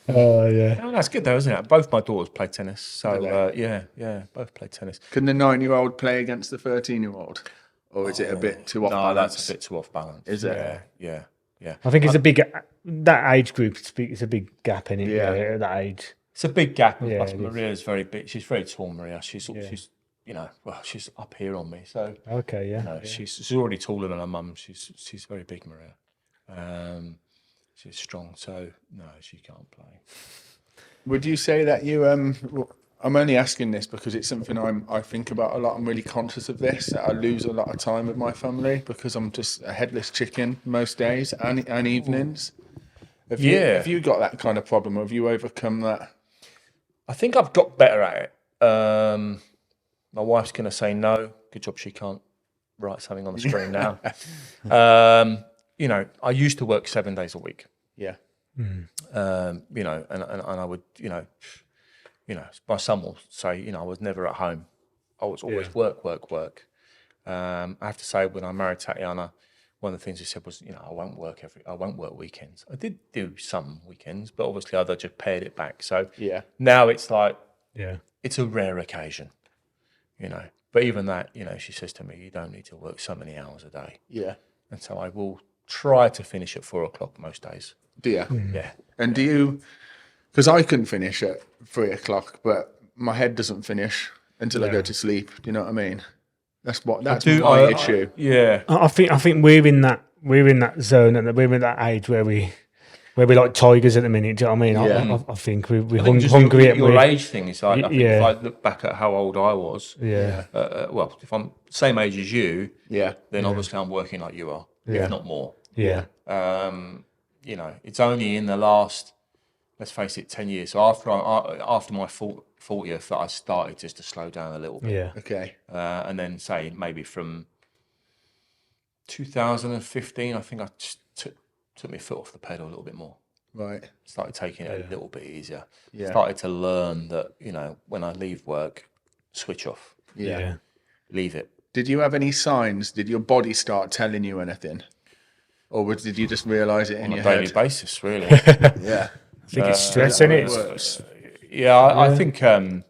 Oh, yeah. Oh, that's good though, isn't it? Both my daughters play tennis, so Do yeah, both play tennis. Can the 9-year-old play against the 13-year-old? Or is it a bit too off No, balance? that's a bit too off balance. Is it? Yeah. I think it's a big, that age group, it's a big gap in it, Yeah. at that age. It's a big gap. And Yeah, plus it is. Maria's very big. She's very tall, Maria. She's she's up here on me. So Okay, yeah. she's already taller than her mum. She's very big, Maria. She's strong. So no, she can't play. Would you say that you I'm only asking this because it's something I think about a lot. I'm really conscious of this. I lose a lot of time with my family because I'm just a headless chicken most days and evenings. Have you got that kind of problem? Or have you overcome that? I think I've got better at it. My wife's going to say no. Good job she can't write something on the screen now. I used to work 7 days a week. Yeah. And I would, my son will say, I was never at home. I was always work. I have to say, when I married Tatiana, one of the things he said was, I won't work weekends. I did do some weekends, but obviously I'd just pared it back. So now it's like, it's a rare occasion, But even that, she says to me, you don't need to work so many hours a day. Yeah. And so I will try to finish at 4:00 most days. Do you? Yeah. And do you, because I couldn't finish at 3:00, but my head doesn't finish until I go to sleep. Do you know what I mean? That's my issue. I think we're in that zone and we're in that age where we like tigers at the minute. Do you know what I mean? I think we're hungry at your age thing. Is like, I think if I look back at how old I was, well, if I'm same age as you, then obviously I'm working like you are, if not more. Yeah. It's only in the last, let's face it, 10 years. So after my 40th, that I started just to slow down a little bit. Yeah. Okay. And then say maybe from 2015, I think I just took my foot off the pedal a little bit more. Right. Started taking it a little bit easier. Yeah. Started to learn that, when I leave work, switch off. Yeah. Leave it. Did you have any signs? Did your body start telling you anything? Or did you just realise it in your head? On a daily basis, really. Yeah. I think it's stress, isn't it? I think... how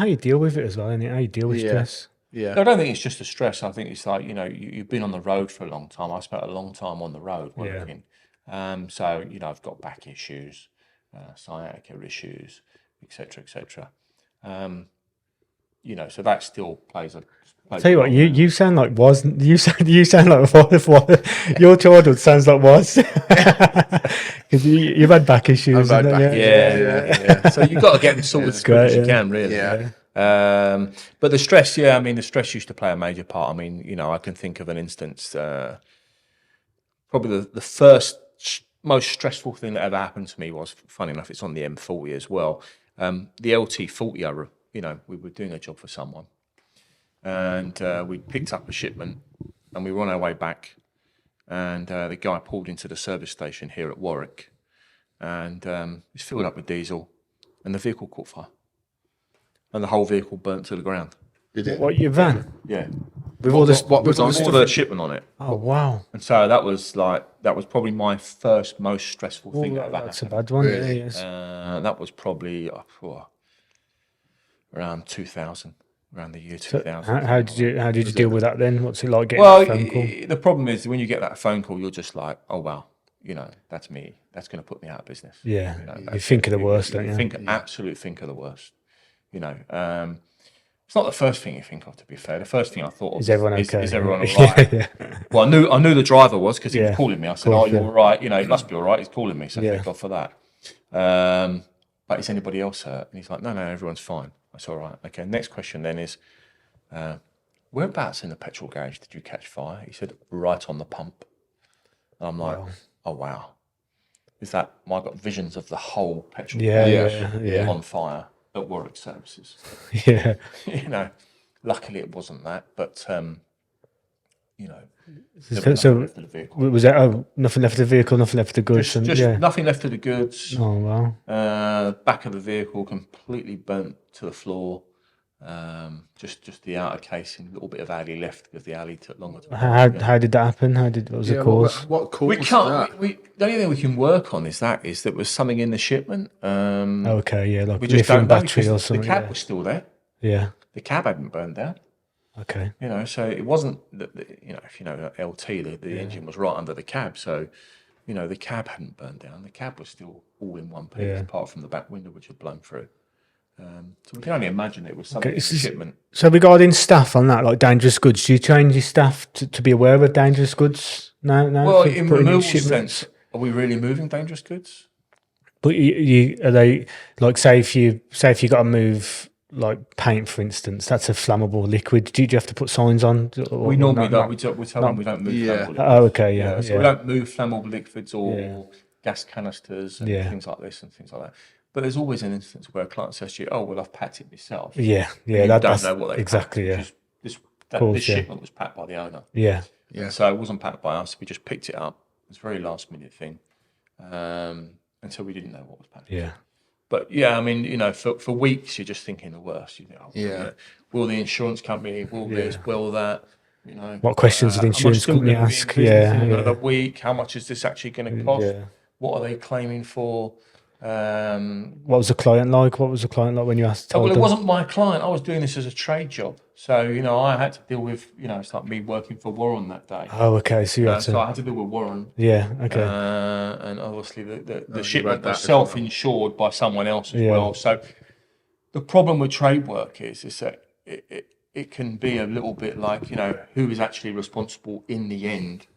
you deal with it as well, isn't it? How you deal with stress. Yeah. No, I don't think it's just a stress. I think it's like, you've been on the road for a long time. I spent a long time on the road working. So, I've got back issues, sciatica issues, etc., etc. So that still plays a... Tell you what, you sound like you sound like what your childhood sounds like was, because you've had back issues. Yeah. So you've got to get them sorted as quick as you can, really. Yeah. But the stress, the stress used to play a major part. I can think of an instance, probably the first most stressful thing that ever happened to me was, funny enough, it's on the M40 as well. The LT40, we were doing a job for someone. And we picked up a shipment and we were on our way back, and the guy pulled into the service station here at Warwick, and it's filled up with diesel, and the vehicle caught fire and the whole vehicle burnt to the ground. Did it? What, your van? Yeah. With all this, what was on all the shipment on it. Oh wow. And so that was probably my first most stressful thing that ever That's happened. a bad one. Really? Yes. That was probably around 2000. Around the year 2000. How did you deal with that then? What's it like getting that phone call? The problem is when you get that phone call, you're just like, oh wow, that's me. That's going to put me out of business. Yeah, you think of the worst, don't you? Absolutely think of the worst. It's not the first thing you think of. To be fair, the first thing I thought of is everyone okay? Is everyone all right? Well, I knew the driver was, because he was calling me. I said, you're all right. He must be all right. He's calling me, so thank God for that. But is anybody else hurt? And he's like, no, everyone's fine. That's all right. Okay, next question then is, whereabouts in the petrol garage did you catch fire? He said, right on the pump. And I'm like, oh, wow. Is that, I got visions of the whole petrol garage on fire at Warwick Services. Yeah. Luckily it wasn't that, but, so was that nothing left of the vehicle, nothing left of the goods? Just nothing left of the goods. Oh, wow. Back of the vehicle completely burnt to the floor. Just the outer casing, a little bit of alley left because the alley took longer to... How did that happen? What was the cause? What caused that? The only thing we can work on is there was something in the shipment. Okay, like we just lithium don't know, battery or something. The cab was still there. Yeah. The cab hadn't burned down. Okay. So it wasn't that, if LT, the engine was right under the cab. So, the cab hadn't burned down. The cab was still all in one piece, apart from the back window, which had blown through. So we can only imagine it was something in the shipment. So regarding staff on that, like dangerous goods, do you train your staff to be aware of dangerous goods? No. Well, in removal sense, are we really moving dangerous goods? But are they like say if you got to move like paint, for instance, that's a flammable liquid. Do you have to put signs on? We normally don't. We tell them we don't move flammable liquids. Oh, okay, yeah. So we don't move flammable liquids or gas canisters and things like this and things like that. But there's always an instance where a client says to you, "Oh, well, I've packed it myself." Yeah. You don't know what they exactly. Packed. This shipment was packed by the owner. Yeah. And so it wasn't packed by us. We just picked it up. It's a very last minute thing, and so we didn't know what was packed. Yeah. But yeah, I mean, for weeks you're just thinking the worst. Yeah. Will the insurance company? Will this? Will that? What questions did the am I insurance still company gonna be in ask? business in Yeah, another week? How much is this actually going to cost? yeah. What are they claiming for? What was the client like? What was the client like when you asked? Well, Told it them? wasn't my client. I was doing this as a trade job. So, I had to deal with, it's like me working for Warren that day. Oh, okay. So you had So I to. had to deal with Warren. Yeah. Okay. And obviously the you shipment read was that as well. self-insured by someone else as Yeah. well. So the problem with trade work is that it can be a little bit like, who is actually responsible in the end.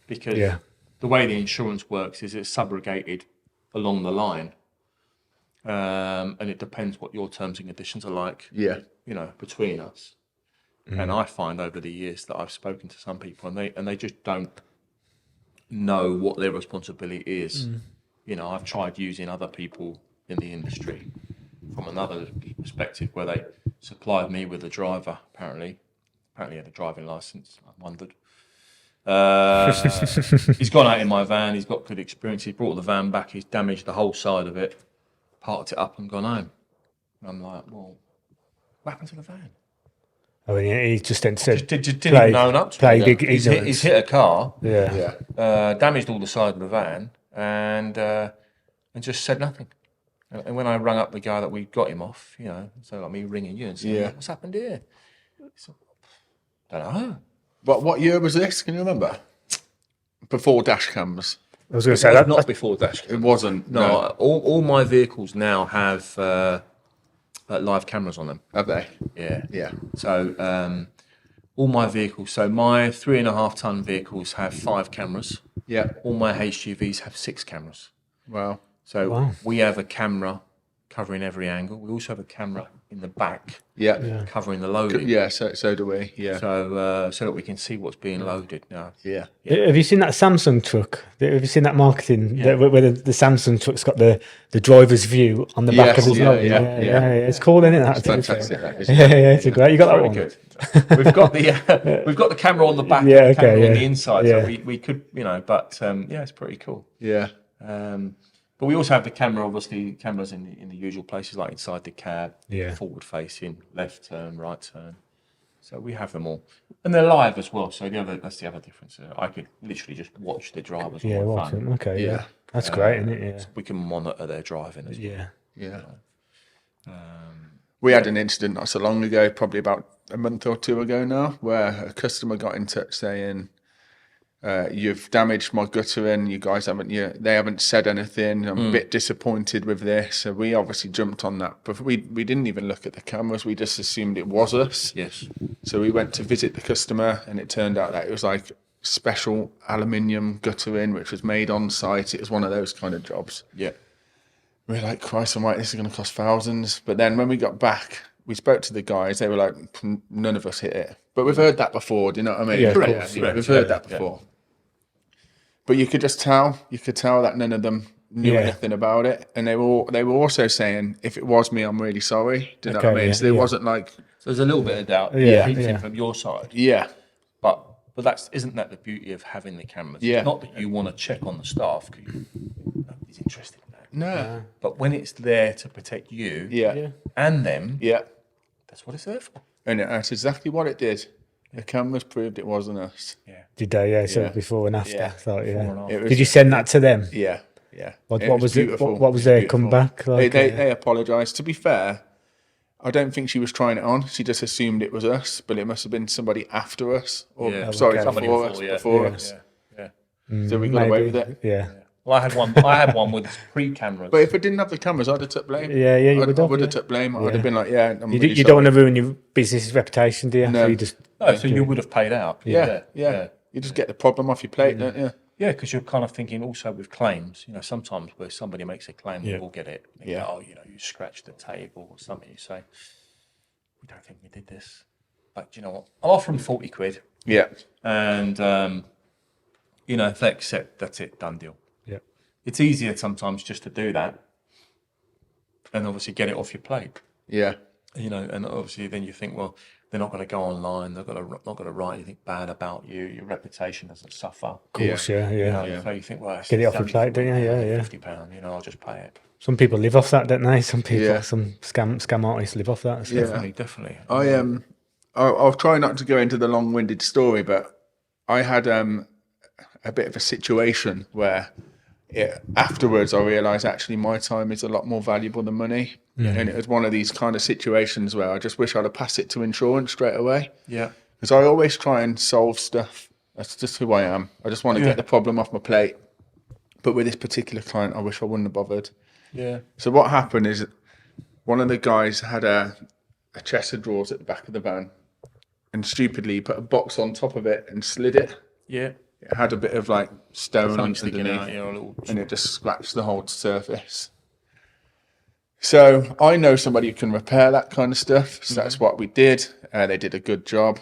Because Yeah. the way the insurance works is it's subrogated along the line. And it depends what your terms and conditions are like, Yeah. between us. And I find over the years that I've spoken to some people and they just don't know what their responsibility is. I've tried using other people in the industry from another perspective where they supplied me with a driver, apparently he had a driving license. I wondered. He's gone out in my van, he's got good experience, he brought the van back, he's damaged the whole side of it, parked it up and gone home. And I'm like, well, what happened to the van? I mean, he just then said, Just didn't even own up to it. He's hit a car, Yeah. Yeah. damaged all the side of the van, and just said nothing. And when I rang up the guy that we got him off, so like me ringing you and saying, Yeah. what's happened here? So, don't know. What year was this? Can you remember? Before dash cams. I was going to say It was that. not before dash cam. It wasn't. No, all my vehicles now have live cameras on them. Have they? Yeah. Yeah. So all my vehicles, so my 3.5 ton vehicles have 5 cameras. Yeah. All my HGVs have 6 cameras. Wow. So we have a camera covering every angle. We also have a camera in the back Yeah. covering the loading. Yeah. So do we. Yeah. So that we can see what's being loaded now. Yeah. Have you seen that Samsung truck? Have you seen that marketing where the Samsung truck's got the driver's view on the back of his logo? Yeah. It's cool, isn't it? It's fantastic. That is. Yeah, it's a great. You got that Very one? good. We've got the camera on the back, Yeah, and the camera okay, on yeah. the inside. Yeah. So we could, but it's pretty cool. Yeah. But we also have the camera, obviously, cameras in the usual places like inside the cab, Yeah. forward facing, left turn, right turn. So we have them all, and they're live as well. So that's the other difference. I could literally just watch the drivers on Yeah, my watch phone. them. Okay, Yeah. yeah. That's great, isn't it? We can monitor their driving as well. Yeah. Yeah. We had an incident not so long ago, probably about a month or 2 ago now, where a customer got in touch saying, you've damaged my guttering, you guys they haven't said anything, I'm a bit disappointed with this. So we obviously jumped on that, but we didn't even look at the cameras, we just assumed it was us. Yes. So we went to visit the customer and it turned out that it was like special aluminium guttering, which was made on site. It was one of those kind of jobs. Yeah. We were like, Christ almighty, this is going to cost thousands. But then when we got back, we spoke to the guys, they were like, none of us hit it. But we've heard that before, do you know what I mean? Yeah, Correct. We've heard that before. But you could just tell, that none of them knew anything about it. And they were also saying, if it was me, I'm really sorry. Do you know what I mean? So there wasn't like... So there's a little bit of doubt from your side. Yeah. But isn't that the beauty of having the cameras? Yeah. It's not that you want to check on the staff because nobody's interested in that. No. But when it's there to protect you Yeah. and them, Yeah. that's what it's there for. And that's exactly what it did. The cameras proved it wasn't us. Yeah. Did they? Yeah. So Yeah. before and after. Yeah. So, Before and after. It was, Did you send that to them? Yeah. Yeah. What It was it? beautiful. What was It their beautiful. comeback? Like, They apologised. To be fair, I don't think she was trying it on. She just assumed it was us, but it must have been somebody after us. Or okay. Somebody before us. before, yeah. Before Yeah. us. Yeah. So we got away with maybe. it. Yeah. Well, I had one with pre-cameras. But if I didn't have the cameras, I'd have took blame. Yeah, you I would have, would have yeah. took blame. I'd have been like, I'm You, really you sorry. don't want to ruin your business's reputation, do you? No. So you just so you would have paid out. Yeah. You just get the problem off your plate, don't you? Yeah, because you're kind of thinking also with claims, sometimes where somebody makes a claim, we will get it. And you go, you scratched the table or something. You say, we don't think we did this. But you know what? I'll offer them 40 quid. Yeah. And, if they accept, that's it, done deal. Yeah. It's easier sometimes just to do that and obviously get it off your plate. Yeah. And obviously then you think, well, They're not going to go online. They're not going to write anything bad about you. Your reputation doesn't suffer. Of course, yeah. So you think, well, Get it off the only plate, don't you? Yeah. £50, I'll just pay it. Some people live off that, don't they? Some people, Yeah. some scam artists live off that. So. Yeah. Definitely. I'll try not to go into the long-winded story, but I had a bit of a situation where afterwards I realised actually my time is a lot more valuable than money. And it was one of these kind of situations where I just wish I'd have passed it to insurance straight away. Yeah. Because I always try and solve stuff. That's just who I am. I just want to get the problem off my plate. But with this particular client, I wish I wouldn't have bothered. Yeah. So what happened is one of the guys had a chest of drawers at the back of the van, and stupidly he put a box on top of it and slid it. Yeah. It had a bit of like stone Sticking underneath, out, a little... and it just scratched the whole surface. So I know somebody who can repair that kind of stuff. So that's what we did. They did a good job,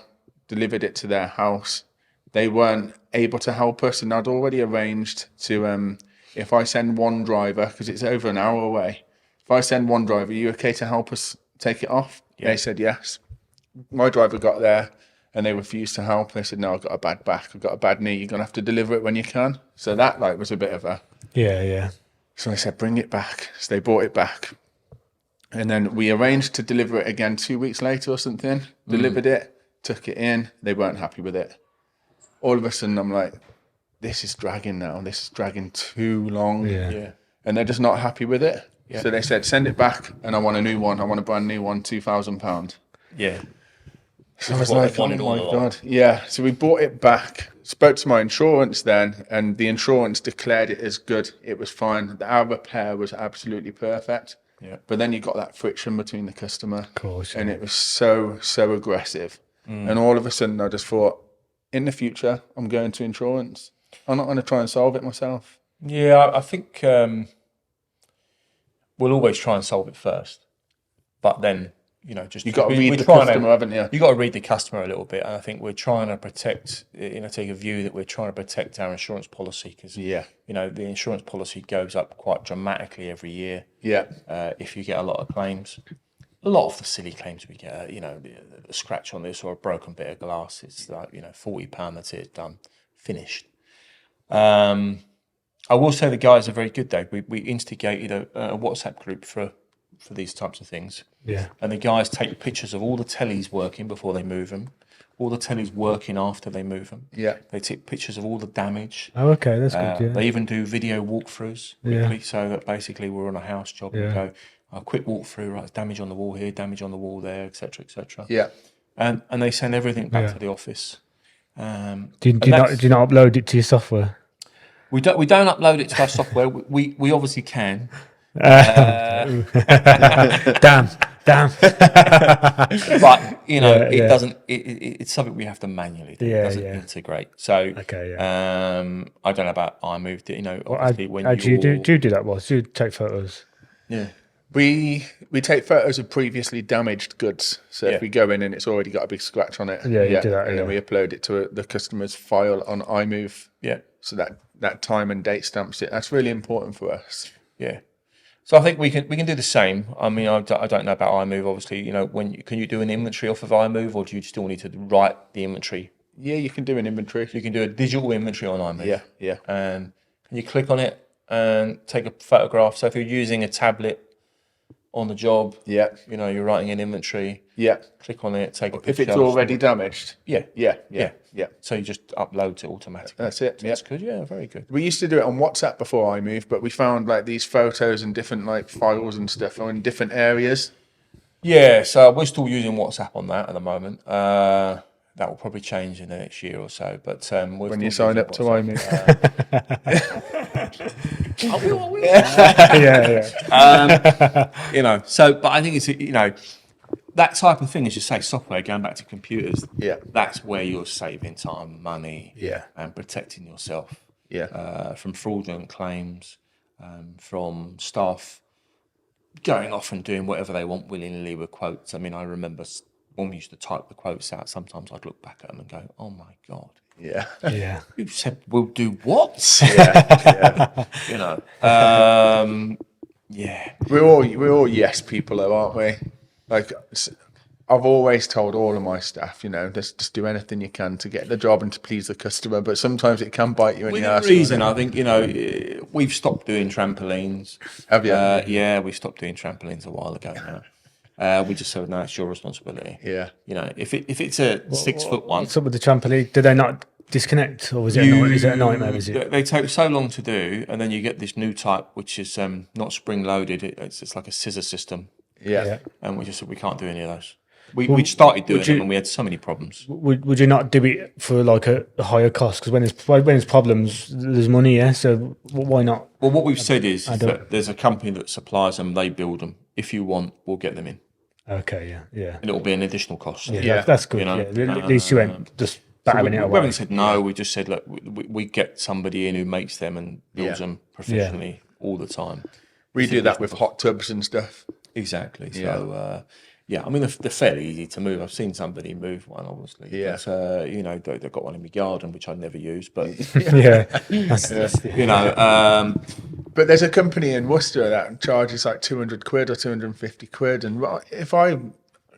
delivered it to their house. They weren't able to help us, and I'd already arranged to, if I send one driver, because it's over an hour away, if I send one driver, are you okay to help us take it off? Yeah. They said yes. My driver got there and they refused to help. They said, no, I've got a bad back, I've got a bad knee, you're going to have to deliver it when you can. So that was a bit of a... Yeah. So I said, bring it back. So they brought it back. And then we arranged to deliver it again 2 weeks later or something. Delivered it, took it in. They weren't happy with it. All of a sudden, I'm like, this is dragging now. This is dragging too long. Yeah. And they're just not happy with it. Yeah. So they said, send it back and I want a new one. I want a brand new one, £2,000. Yeah. So I was like, oh my God. Yeah. So we bought it back, spoke to my insurance then, and the insurance declared it as good. It was fine. Our repair was absolutely perfect. Yeah. But then you got that friction between the customer. Of course. And it was so aggressive. And all of a sudden I just thought, in the future, I'm going to insurance. I'm not going to try and solve it myself. Yeah, I think we'll always try and solve it first. But then, just... You've got to read the customer, haven't you? You've got to read the customer a little bit. And I think we're trying to protect, take a view that we're trying to protect our insurance policy because, the insurance policy goes up quite dramatically every year. Yeah. If you get a lot of claims. A lot of the silly claims we get, a scratch on this or a broken bit of glass, it's like, £40, that's it, done, finished. I will say the guys are very good though. We instigated a WhatsApp group for these types of things. Yeah. And the guys take pictures of all the tellies working before they move them, all the tellies working after they move them. Yeah. They take pictures of all the damage. Oh, okay, that's good, yeah. They even do video walkthroughs quickly, so that basically we're on a house job and go, a quick walkthrough, right? Damage on the wall here, damage on the wall there, etc., etc. Yeah. And they send everything back to the office. Do you not upload it to your software? We don't upload it to our software. We obviously can. Damn. But it doesn't. It's something we have to manually do. Yeah, it doesn't integrate. So okay, I don't know about iMove. Obviously when do you do that? Well, do you take photos? Yeah. We take photos of previously damaged goods. So if we go in and it's already got a big scratch on it, you do that, and then we upload it to the customer's file on iMove. Yeah. So that time and date stamps it. That's really important for us. Yeah. So I think we can do the same. I mean, I don't know about iMove. Obviously, can you do an inventory off of iMove, or do you still need to write the inventory? Yeah, you can do an inventory. You can do a digital inventory on iMove. Yeah. And you click on it and take a photograph. So if you're using a tablet on the job, you're writing an inventory. Yeah. Click on it, take a picture. If it's already damaged. Yeah. Yeah. So you just upload it automatically. That's it. That's good. Yeah, very good. We used to do it on WhatsApp before iMove, but we found like these photos and different like files and stuff are in different areas. Yeah, so we're still using WhatsApp on that at the moment. That will probably change in the next year or so. But when you sign up to iMove, I will. Yeah. So, but I think it's that type of thing, as you say, software, going back to computers, that's where you're saving time, money, and protecting yourself from fraudulent claims, from staff going off and doing whatever they want willingly with quotes. I mean, I remember when we used to type the quotes out, sometimes I'd look back at them and go, oh my God. Yeah. You said we'll do what? We're all yes people though, aren't we? Like I've always told all of my staff, just do anything you can to get the job and to please the customer. But sometimes it can bite you in the Within ass. reason, I think, we've stopped doing trampolines. Have you? Yeah, we stopped doing trampolines a while ago now. We just said, no, it's your responsibility. Yeah. If it's a 6-foot one. What's up with the trampoline? Do they not disconnect, or is it a nightmare? Is it? They take so long to do, and then you get this new type, which is not spring loaded. It's like a scissor system. Yeah. And we just said we can't do any of those. We started doing them, and we had so many problems. Would you not do it for like a higher cost? Because when there's problems, there's money. Yeah. So why not? Well, what we've said is that there's a company that supplies them. They build them. If you want, we'll get them in. Okay. Yeah. And it'll be an additional cost. Yeah. That's good. At least you ain't just battering it away. We haven't said no. We just said, look, we get somebody in who makes them and builds them professionally all the time. We do that with hot tubs and stuff. Exactly. So, I mean, they're fairly easy to move. I've seen somebody move one, obviously. Yeah. But, they've got one in my garden, which I never use. But, But there's a company in Worcester that charges like 200 quid or 250 quid. And if I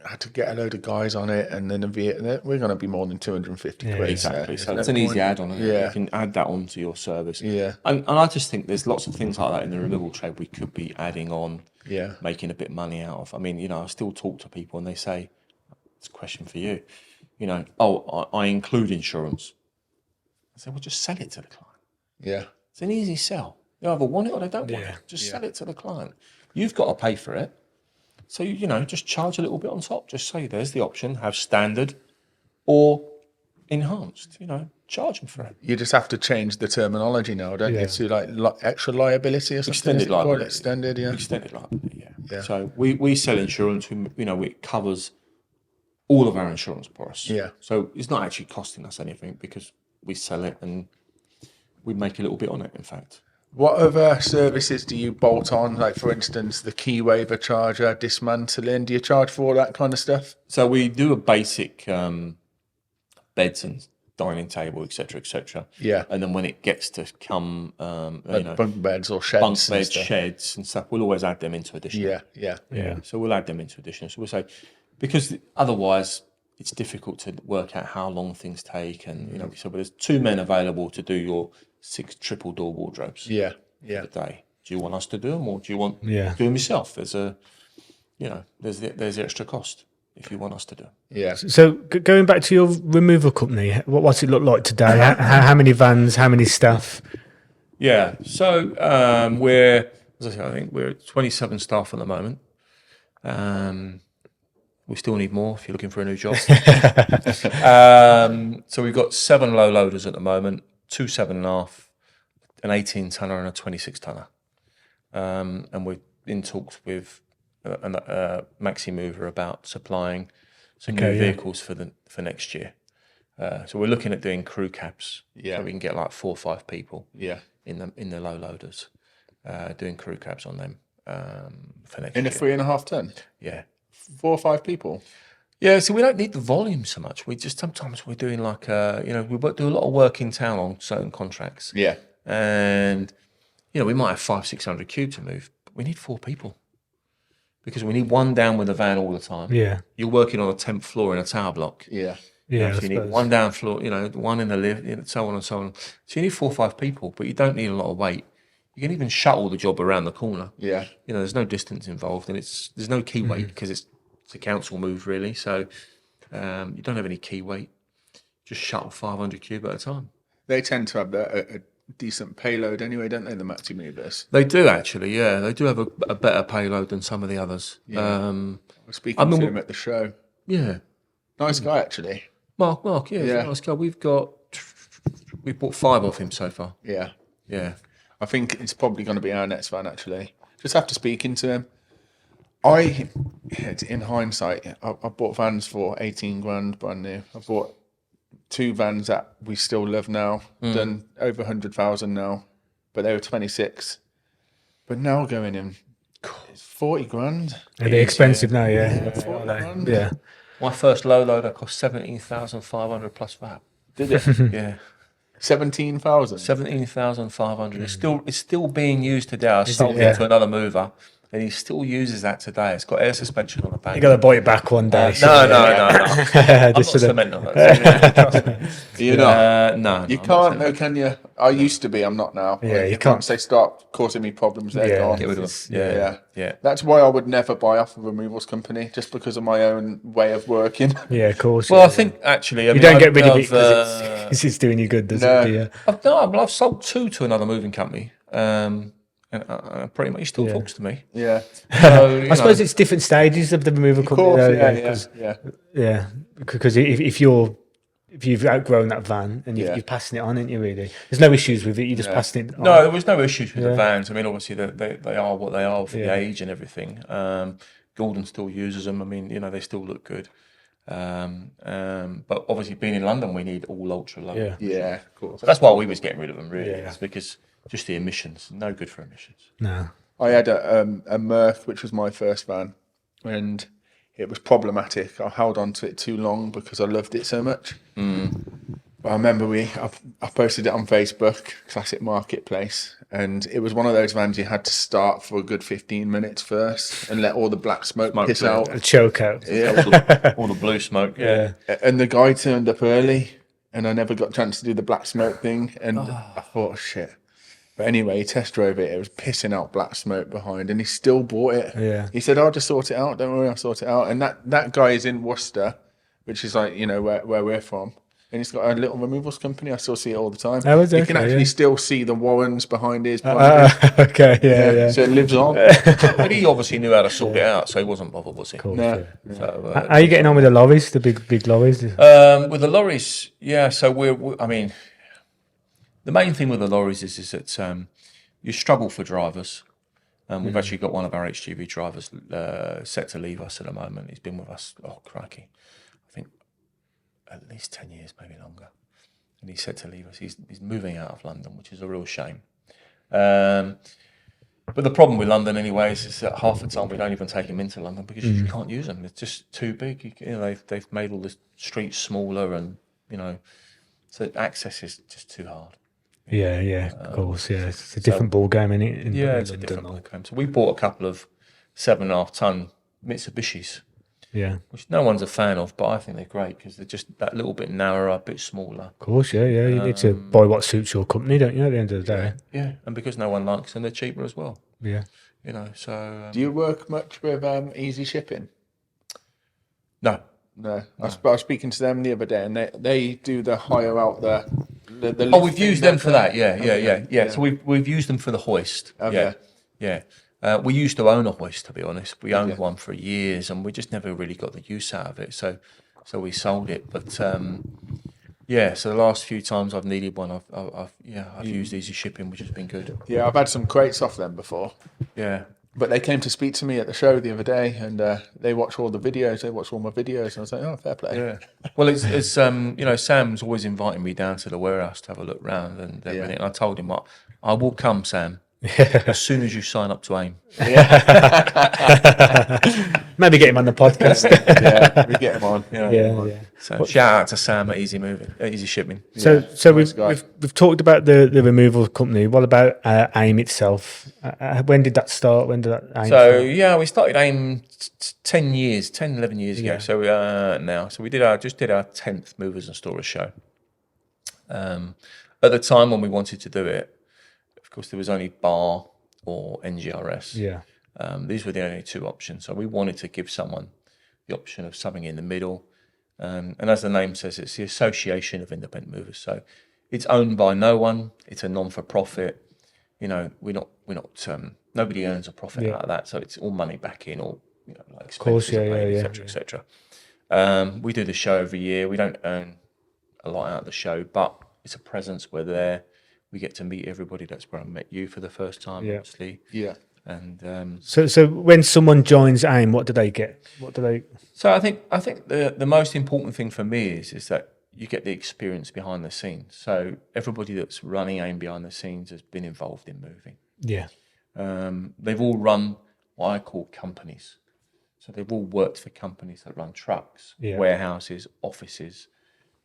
had to get a load of guys on it and then we're going to be more than 250 quid. Exactly. So it's an easy add-on. You can add that on to your service. Yeah. And I just think there's lots of things like that in the removal trade we could be adding on. Yeah. Making a bit of money out of. I mean, I still talk to people and they say, it's a question for you, I include insurance. I say, well, just sell it to the client. Yeah. It's an easy sell. They either want it or they don't want it. Just sell it to the client. You've got to pay for it. So, just charge a little bit on top. Just say there's the option, have standard or enhanced, charge them for it. You just have to change the terminology now, don't you? To like extra liability or something? Extended liability. Extended, Extended liability, yeah. So we sell insurance, it covers all of our insurance for us. Yeah. So it's not actually costing us anything because we sell it and we make a little bit on it, in fact. What other services do you bolt on? Like, for instance, the key waiver charger, dismantling. Do you charge for all that kind of stuff? So we do a basic beds and dining table, etc. Yeah. And then when it gets to come, bunk beds or sheds. Bunk beds, sheds and stuff, we'll always add them into additional. Yeah. So we'll add them into additional. So we'll say, because otherwise it's difficult to work out how long things take. And, so there's 2 men available to do your 6 triple door wardrobes. Yeah. For the day. Do you want us to do them or do you want to Yeah. do them yourself? There's the extra cost if you want us to do. Yeah. So going back to your removal company, what's it look like today? How many vans? How many staff? Yeah. So we're, as I say, I think we're 27 staff at the moment. We still need more if you're looking for a new job. So we've got 7 low loaders at the moment, 2 7.5, an 18 tonner and a 26 tonner. And we're in talks with a maxi mover about supplying some new vehicles for next year. So we're looking at doing crew cabs. So we can get like 4 or 5 people. In the low loaders, doing crew cabs on them for next year. In a 3.5 ton? Yeah. 4 or 5 people? Yeah, so we don't need the volume so much. We just sometimes we're doing like we do a lot of work in town on certain contracts. Yeah. And we might have 500-600 cube to move, but we need 4 people because we need one down with a van all the time. Yeah. You're working on a 10th floor in a tower block. Yeah. Yeah. So you need one down floor, one in the lift, so on and so on. So you need 4 or 5 people, but you don't need a lot of weight. You can even shuttle the job around the corner. Yeah. There's no distance involved, and there's no key weight because it's a council move really. So you don't have any key weight. Just shuttle 500 cube at a time. They tend to have a decent payload anyway, don't they? The maxi movers. They do actually, yeah. They do have a better payload than some of the others. Yeah. I was speaking to him at the show. Yeah. Nice guy actually. Mark, yeah, he's a nice guy. We've bought 5 off him so far. Yeah. Yeah. I think it's probably going to be our next van, actually. Just after speaking to him. In hindsight, I bought vans for 18 grand brand new. I bought 2 vans that we still love now, done over 100,000 now, but they were 26. But now going in, it's 40 grand. Are they expensive now? Yeah. 40 grand. Yeah. My first low loader cost 17,500 plus VAT. Did it? Yeah. 17,000. 17,500. It's still being used today. I sold it to another mover, and he still uses that today. It's got air suspension on the back. You got to buy it back one day. No. I'm not Just for the- cement on that. Trust me. You're not. No, You I'm not can't, though, cement. can you? I used to be. I'm not now. Yeah, you Once can't. they start causing me problems, they're Yeah. gone. Get rid of It's- them. Yeah. That's why I would never buy off a removals company, just because of my own way of working. Yeah, of course. Well, yeah, I think actually, you don't get rid of it because it's doing you good, does No. it? Do you? I've sold 2 to another moving company, and pretty much he still talks to me. Yeah. So, I suppose it's different stages of the removal Of company. course, though, yeah. yeah. Because if you've outgrown that van and Yeah. you're passing it on, aren't you? Really, there's no issues with it. You're just passing it on. No, there was no issues with the vans. I mean, obviously they are what they are for the Yeah. age and everything. Gordon still uses them. I mean, they still look good. But obviously, being in London, we need all ultra low. Yeah. Yeah, of course. So that's why we was getting rid of them. Really, Yeah. it's because just the emissions. No good for emissions. No. I had a Merc, which was my first van, and it was problematic. I held on to it too long because I loved it so much. But I remember I posted it on Facebook, Classic Marketplace, and it was one of those vans you had to start for a good 15 minutes first and let all the black smoke piss clear. out. A choke out. Yeah. All the blue smoke. Yeah. And the guy turned up early, and I never got a chance to do the black smoke thing, and I thought, shit. But anyway, he test drove it. It was pissing out black smoke behind, and he still bought it. Yeah. He said, "I'll just sort it out. Don't worry, I'll sort it out." And that guy is in Worcester, which is like where we're from, and he's got a little removals company. I still see it all the time. Oh, is it? You can Okay, actually yeah. still see the Warrens behind his. Behind Okay. Yeah. So it lives on. But he obviously knew how to sort it out, so he wasn't bothered, was he? No. So, How are you getting on with the lorries? The big lorries? with the lorries, yeah. So I mean, the main thing with the lorries is that you struggle for drivers. We've actually got one of our HGV drivers set to leave us at the moment. He's been with us, crikey, I think at least 10 years, maybe longer. And he's set to leave us. He's moving out of London, which is a real shame. But the problem with London, anyways, is that half the time we don't even take him into London because you just can't use them. It's just too big. They've made all the streets smaller, and so access is just too hard. Yeah, of course. Yeah, it's a different ball game, isn't it? It's a different ballgame. So we bought a couple of 7.5 ton Mitsubishis, Yeah, which no one's a fan of, but I think they're great because they're just that little bit narrower, a bit smaller. of course. Yeah. You need to buy what suits your company, don't you? At the end of the day. Yeah, and because no one likes them, they're cheaper as well. Yeah. So Do you work much with easy shipping? no. No. I was speaking to them the other day, and they do the hire out the We've used them for that. Yeah. So we've used them for the hoist. Okay. Yeah. We used to own a hoist, to be honest. We owned one for years, and we just never really got the use out of it. So we sold it. But so the last few times I've needed one, I've used Easy Shipping, which has been good. Yeah, I've had some crates off them before. Yeah. But they came to speak to me at the show the other day, and they watch all the videos. They watch all my videos, and I was like, "Oh, fair play." Yeah. Well, it's Sam's always inviting me down to the warehouse to have a look round and everything. And I told him, I will come, Sam, as soon as you sign up to AIM. Maybe get him on the podcast. Yeah, we get them on. yeah. So shout out to Sam at Easy Shipping. So nice guy. we've talked about the removal company. What about AIM itself? When did that start? When did that AIM start? We started AIM 11 years ago. So now, we did our 10th Movers and Storers show. At the time when we wanted to do it, of course, there was only bar or NGRS. Yeah. These were the only 2 options. So we wanted to give someone the option of something in the middle. And as the name says, it's the Association of Independent Movers. So it's owned by no one. It's a non-for-profit. We're not. Nobody earns a profit out of that. So it's all money back in, or like expenses, of course, et cetera. We do the show every year. We don't earn a lot out of the show, but it's a presence. We're there. We get to meet everybody. That's where I met you for the first time, obviously. Yeah. And So when someone joins AIM, what do they get? So I think the most important thing for me is that you get the experience behind the scenes. So everybody that's running AIM behind the scenes has been involved in moving. Yeah. They've all run what I call companies. So they've all worked for companies that run trucks, warehouses, offices.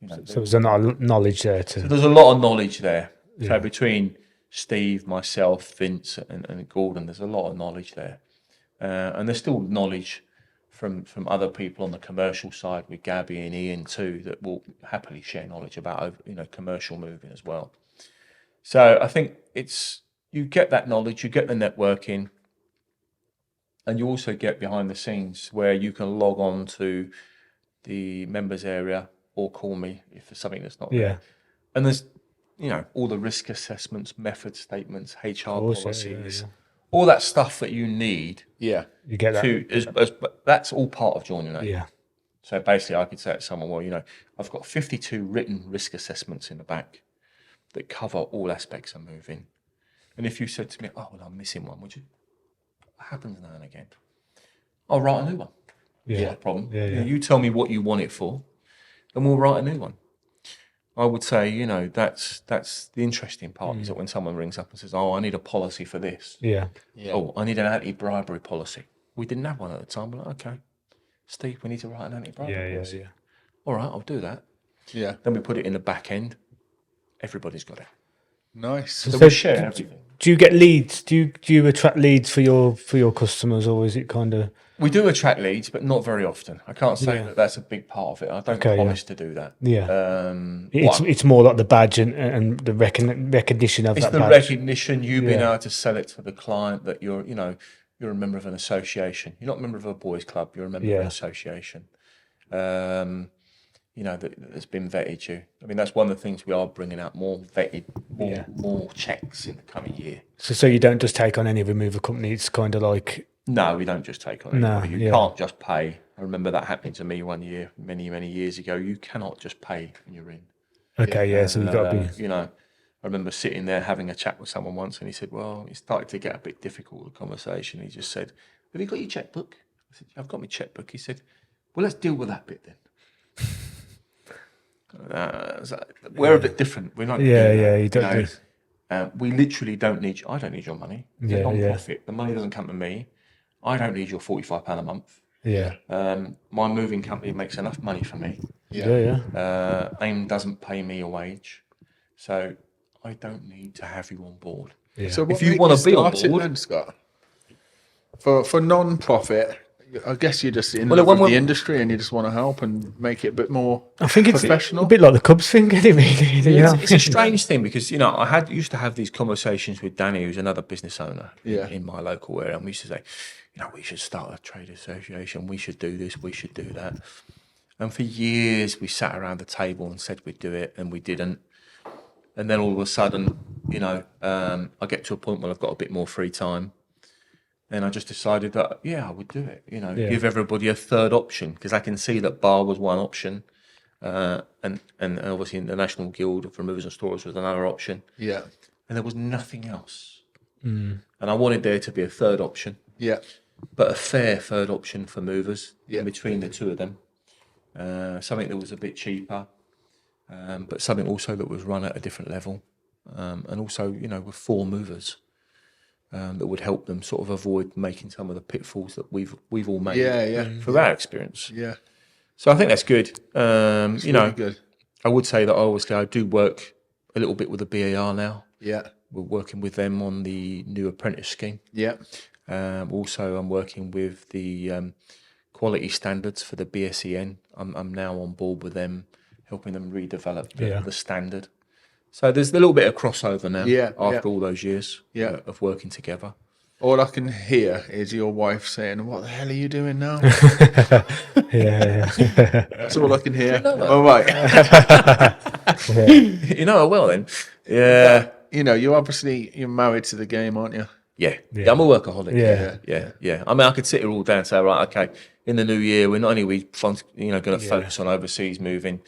So there's a knowledge there too. So there's a lot of knowledge there. So between Steve, myself, Vince, and Gordon, there's a lot of knowledge there. And there's still knowledge from other people on the commercial side with Gabby and Ian too that will happily share knowledge about commercial moving as well. So I think you get that knowledge, you get the networking, and you also get behind the scenes where you can log on to the members area or call me if there's something that's not there. And there's all the risk assessments, method statements, HR policies, all that stuff that you need. Yeah, you get that. But that's all part of joining that. Yeah. So basically, I could say to someone, well, I've got 52 written risk assessments in the back that cover all aspects of moving. And if you said to me, oh, well, I'm missing one, what happens now and again? I'll write a new one. Yeah. Not a problem. Yeah. You tell me what you want it for, and we'll write a new one. I would say, that's the interesting part is that when someone rings up and says, oh, I need a policy for this. Yeah. Oh, I need an anti-bribery policy. We didn't have one at the time. We're like, okay, Steve, we need to write an anti-bribery policy. Yeah. All right, I'll do that. Yeah. Then we put it in the back end. Everybody's got it. Nice. So we share everything. Do you get leads? Do you attract leads for your customers, or is it kind of? We do attract leads, but not very often. I can't say that that's a big part of it. I don't promise to do that. Yeah. It's more like the badge and the recognition of it's that the badge. recognition, you being able to sell it to the client that you're a member of an association. You're not a member of a boys' club. You're a member of an association. That's been vetted you. I mean, that's one of the things we are bringing out, more vetted, more checks in the coming year. So you don't just take on any removal company. It's kind of like. No, we don't just take on anybody. You can't just pay. I remember that happening to me one year, many, many years ago. You cannot just pay when you're in. Okay, so we've got to be. I remember sitting there having a chat with someone once, and he said, well, it started to get a bit difficult, the conversation. He just said, have you got your checkbook? I said, I've got my checkbook. He said, well, let's deal with that bit then. We're a bit different. We're not. You don't. We literally don't need. I don't need your money. It's a non-profit. The money doesn't come to me. I don't need your £45 a month. Yeah. My moving company makes enough money for me. AIM doesn't pay me a wage, so I don't need to have you on board. Yeah. So if you want to be on board, then, Scott, for non-profit. I guess you're just in love with the industry and you just want to help and make it a bit more professional. A bit like the Cubs thing, isn't it, really? It's a strange thing because, I used to have these conversations with Danny, who's another business owner in my local area, and we used to say, we should start a trade association, we should do this, we should do that. And for years we sat around the table and said we'd do it and we didn't. And then all of a sudden, I get to a point where I've got a bit more free time. And I just decided that, I would do it, give everybody a third option, because I can see that bar was one option. And obviously the National Guild of Removers and Storers was another option. Yeah. And there was nothing else. And I wanted there to be a third option. Yeah. But a fair third option for movers in between the two of them. Something that was a bit cheaper, but something also that was run at a different level. And also, with 4 movers. That would help them sort of avoid making some of the pitfalls that we've all made through our experience. Yeah. So I think that's good. Really good. I would say that I do work a little bit with the BAR now. Yeah. We're working with them on the new apprentice scheme. Yeah. Also, I'm working with the quality standards for the BSEN. I'm now on board with them, helping them redevelop the standard. So there's a little bit of crossover now after all those years of working together. All I can hear is your wife saying, what the hell are you doing now? That's all I can hear. All right. You know her well then. Yeah. You're married to the game, aren't you? Yeah. I'm a workaholic. Yeah. I mean, I could sit here all day and say, right, okay, in the new year, we're not only going to focus on overseas moving,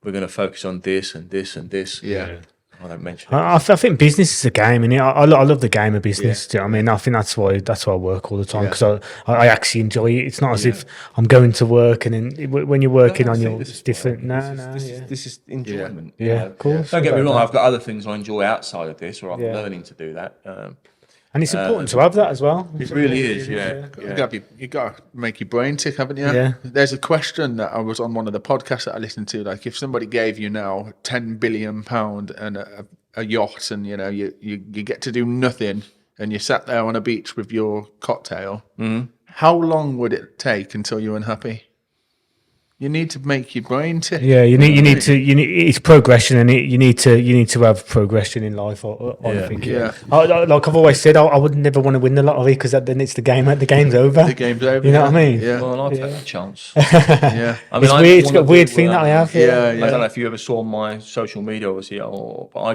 we're going to focus on this and this and this. Yeah. I don't mention it. I think business is a game, and I love the game of business. Do you know what I mean? I think that's why I work all the time, because I actually enjoy it. It's not as if I'm going to work and then when you're working on your different. This is enjoyment. Yeah, of course. Don't get me wrong. I've got other things I enjoy outside of this, or I'm learning to do that. And it's important to have that as well. It really is. Yeah. You got to make your brain tick, haven't you? Yeah. There's a question that I was on one of the podcasts that I listened to. Like, if somebody gave you now £10 billion and a yacht, and you get to do nothing, and you sat there on a beach with your cocktail, how long would it take until you're unhappy? You need to make your brain tick. Yeah, you need it's progression, and you need to have progression in life. I think. Yeah. Like I've always said, I would never want to win the lottery because then it's the game's over. The game's over. You know what I mean? Yeah. Well, I'll take that chance. Yeah. I mean, It's weird. It's got a weird thing that I have. Yeah. I don't know if you ever saw my social media, obviously, but I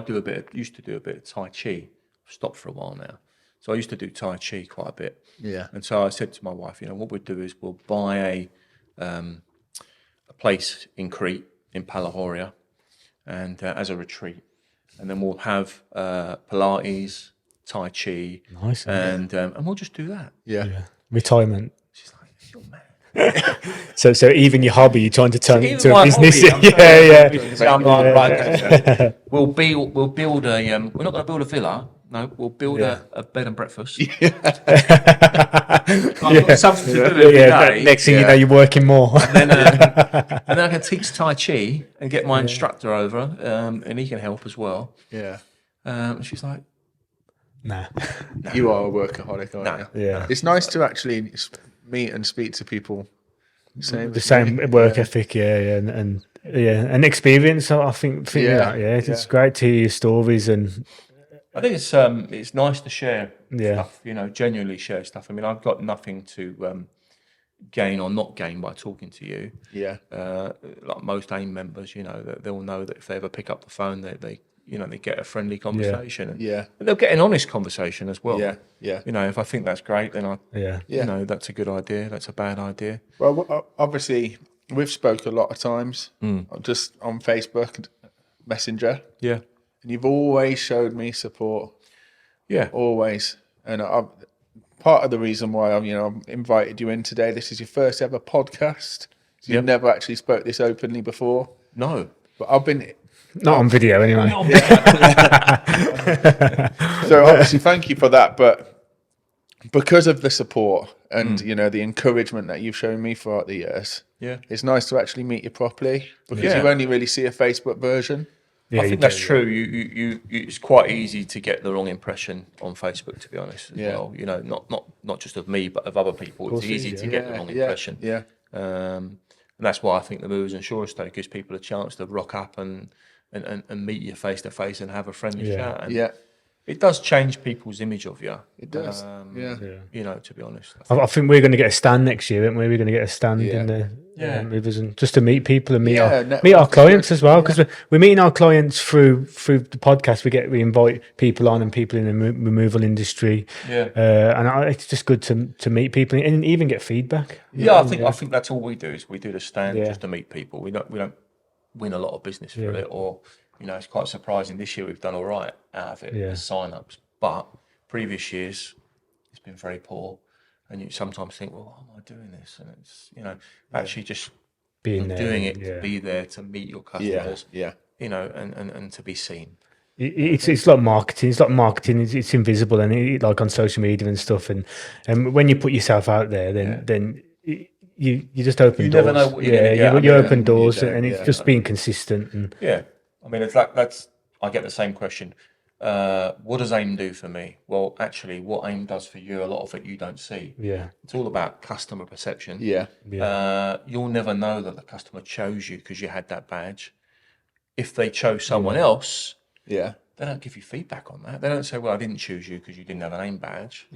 used to do a bit of Tai Chi. I've stopped for a while now. So I used to do Tai Chi quite a bit. Yeah. And so I said to my wife, what we'd do is we'll buy a place in Crete, in Palahoria, and as a retreat. And then we'll have Pilates, Tai Chi, Nice. and we'll just do that. Yeah. Retirement. She's like, you're mad. So even your hobby, you're trying to turn Even into a my business. hobby, I'm Yeah. I'm like, right, we'll build a. We're not going to build a villa. No, we'll build a bed and breakfast. I've got something to do every day. Next thing you know, you're working more. And then I can teach Tai Chi and get my instructor over, and he can help as well. Yeah. And she's like, Nah. You are a workaholic, aren't you? Yeah. It's nice to actually meet and speak to people. The same work ethic, and experience. I think it's great to hear your stories, and I think it's nice to share stuff, genuinely share stuff. I mean, I've got nothing to gain or not gain by talking to you. Yeah. Like most AIM members, they'll know that if they ever pick up the phone, they get a friendly conversation. Yeah. And they'll get an honest conversation as well. Yeah. Yeah. If I think that's great, then that's a good idea. That's a bad idea. Well, obviously, we've spoke a lot of times just on Facebook Messenger. Yeah. And you've always showed me support. Yeah. Always. And part of the reason why I've invited you in today, this is your first ever podcast. So you've never actually spoke this openly before. No. But I've been... not on video anyway. So obviously, thank you for that. But because of the support and, the encouragement that you've shown me throughout the years, it's nice to actually meet you properly because you only really see a Facebook version. I think that's true. You it's quite easy to get the wrong impression on Facebook, to be honest, as well. Not just of me, but of other people. It's easy to get the wrong impression. Yeah. And that's why I think the Movers and Shorers Day gives people a chance to rock up and meet you face to face and have a friendly chat. And it does change people's image of you. It does. To be honest. I think we're going to get a stand next year, aren't we? We're going to get a stand in the Rivers, and just to meet people and meet our clients as well, because we're meeting our clients through the podcast. We invite people on, and people in the removal industry. And it's just good to meet people and even get feedback. I think that's all we do is we do the stand just to meet people. We don't win a lot of business for it, or it's quite surprising. This year we've done all right out of it as sign-ups, but previous years it's been very poor. And you sometimes think, well, why am I doing this? And it's actually just being there, doing it to be there to meet your customers. And to be seen. It's like marketing. It's invisible, and like on social media and stuff. And when you put yourself out there, then you just open you doors. Never know what you're going to get. You open doors, and it's just being consistent. And I mean, it's like I get the same question. What does AIM do for me? Well, actually, what AIM does for you, a lot of it you don't see. It's all about customer perception. You'll never know that the customer chose you because you had that badge. If they chose someone else, they don't give you feedback on that. They don't say, well, I didn't choose you because you didn't have an AIM badge.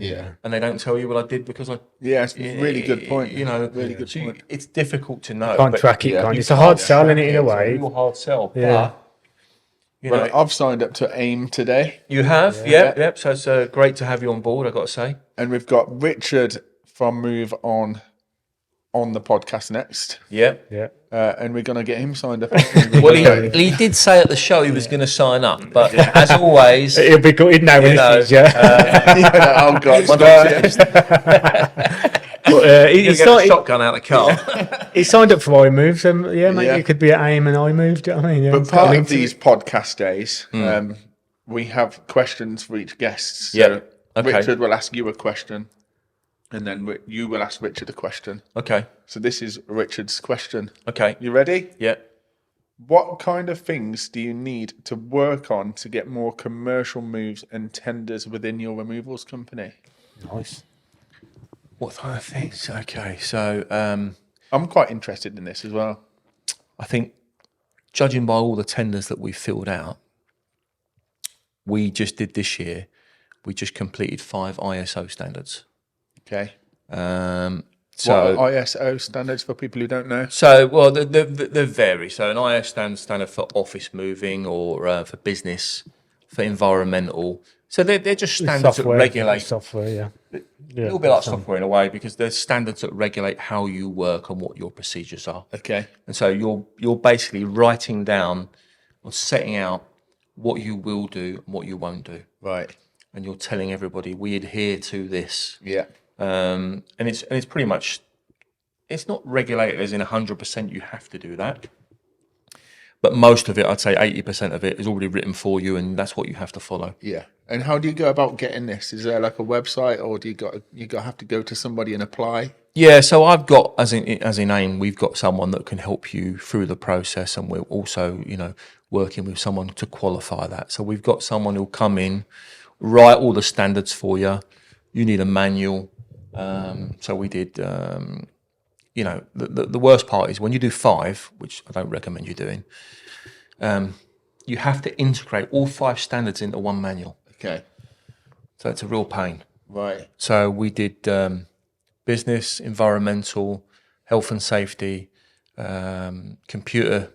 And they don't tell you, well, I did because I... it's a really good point. Really good point. It's difficult to know. Can't track it, can't. It's a hard sell in a way. It's a real hard sell, but... I've signed up to AIM today. You have? Yep. So it's great to have you on board, I've got to say. And we've got Richard from Move on the podcast next. Yeah. And we're going to get him signed up. Well, he did say at the show he was going to sign up, but as always... It'll be good now when it is, oh, God. He's got a shotgun out of the car. He signed up for iMove, so mate, it could be at AIM and iMove. Do you know what I mean? But part of these podcast days, we have questions for each guest. So Richard will ask you a question, and then you will ask Richard a question. Okay. So this is Richard's question. Okay. You ready? Yeah. What kind of things do you need to work on to get more commercial moves and tenders within your removals company? Nice. What kind of things? Okay, so I'm quite interested in this as well. I think, judging by all the tenders that we filled out, we just did this year, we just completed 5 ISO standards. Okay. So, what are ISO standards for people who don't know? well, they vary. So an ISO standard for office moving or for business, for environmental. So they're just standards that regulate. Software, yeah. A little bit like software in a way, because there's standards that regulate how you work and what your procedures are. Okay. And so you're basically writing down or setting out what you will do and what you won't do. Right. And you're telling everybody we adhere to this. Yeah. And it's pretty much, it's not regulated as in 100% you have to do that. But most of it, I'd say 80% of it is already written for you, and that's what you have to follow. Yeah. And how do you go about getting this? Is there like a website, or do you have to go to somebody and apply? Yeah, so I've got, as in AIM, we've got someone that can help you through the process, and we're also, working with someone to qualify that. So we've got someone who'll come in, write all the standards for you. You need a manual. So we did, the worst part is when you do 5, which I don't recommend you doing, you have to integrate all 5 standards into one manual. Okay. So it's a real pain. Right. So we did business, environmental, health and safety, computer,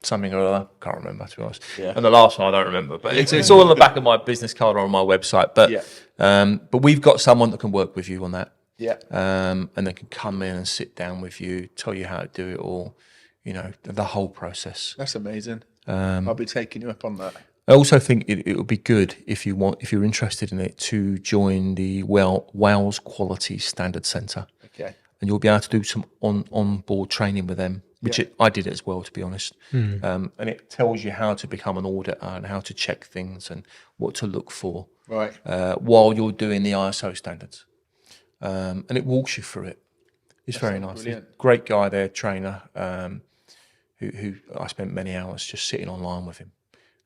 something or other. Can't remember, to be honest. Yeah. And the last one I don't remember. But it's all on the back of my business card or on my website. But we've got someone that can work with you on that. Yeah. And they can come in and sit down with you, tell you how to do it all, the whole process. That's amazing. I'll be taking you up on that. I also think it would be good if you're interested in it, to join the Wales Quality Standard Centre. Okay. And you'll be able to do some on-board training with them, which I did as well, to be honest. And it tells you how to become an auditor and how to check things and what to look for. Right. While you're doing the ISO standards. And it walks you through it. It's very nice. Brilliant. Great guy there, trainer, who I spent many hours just sitting online with him.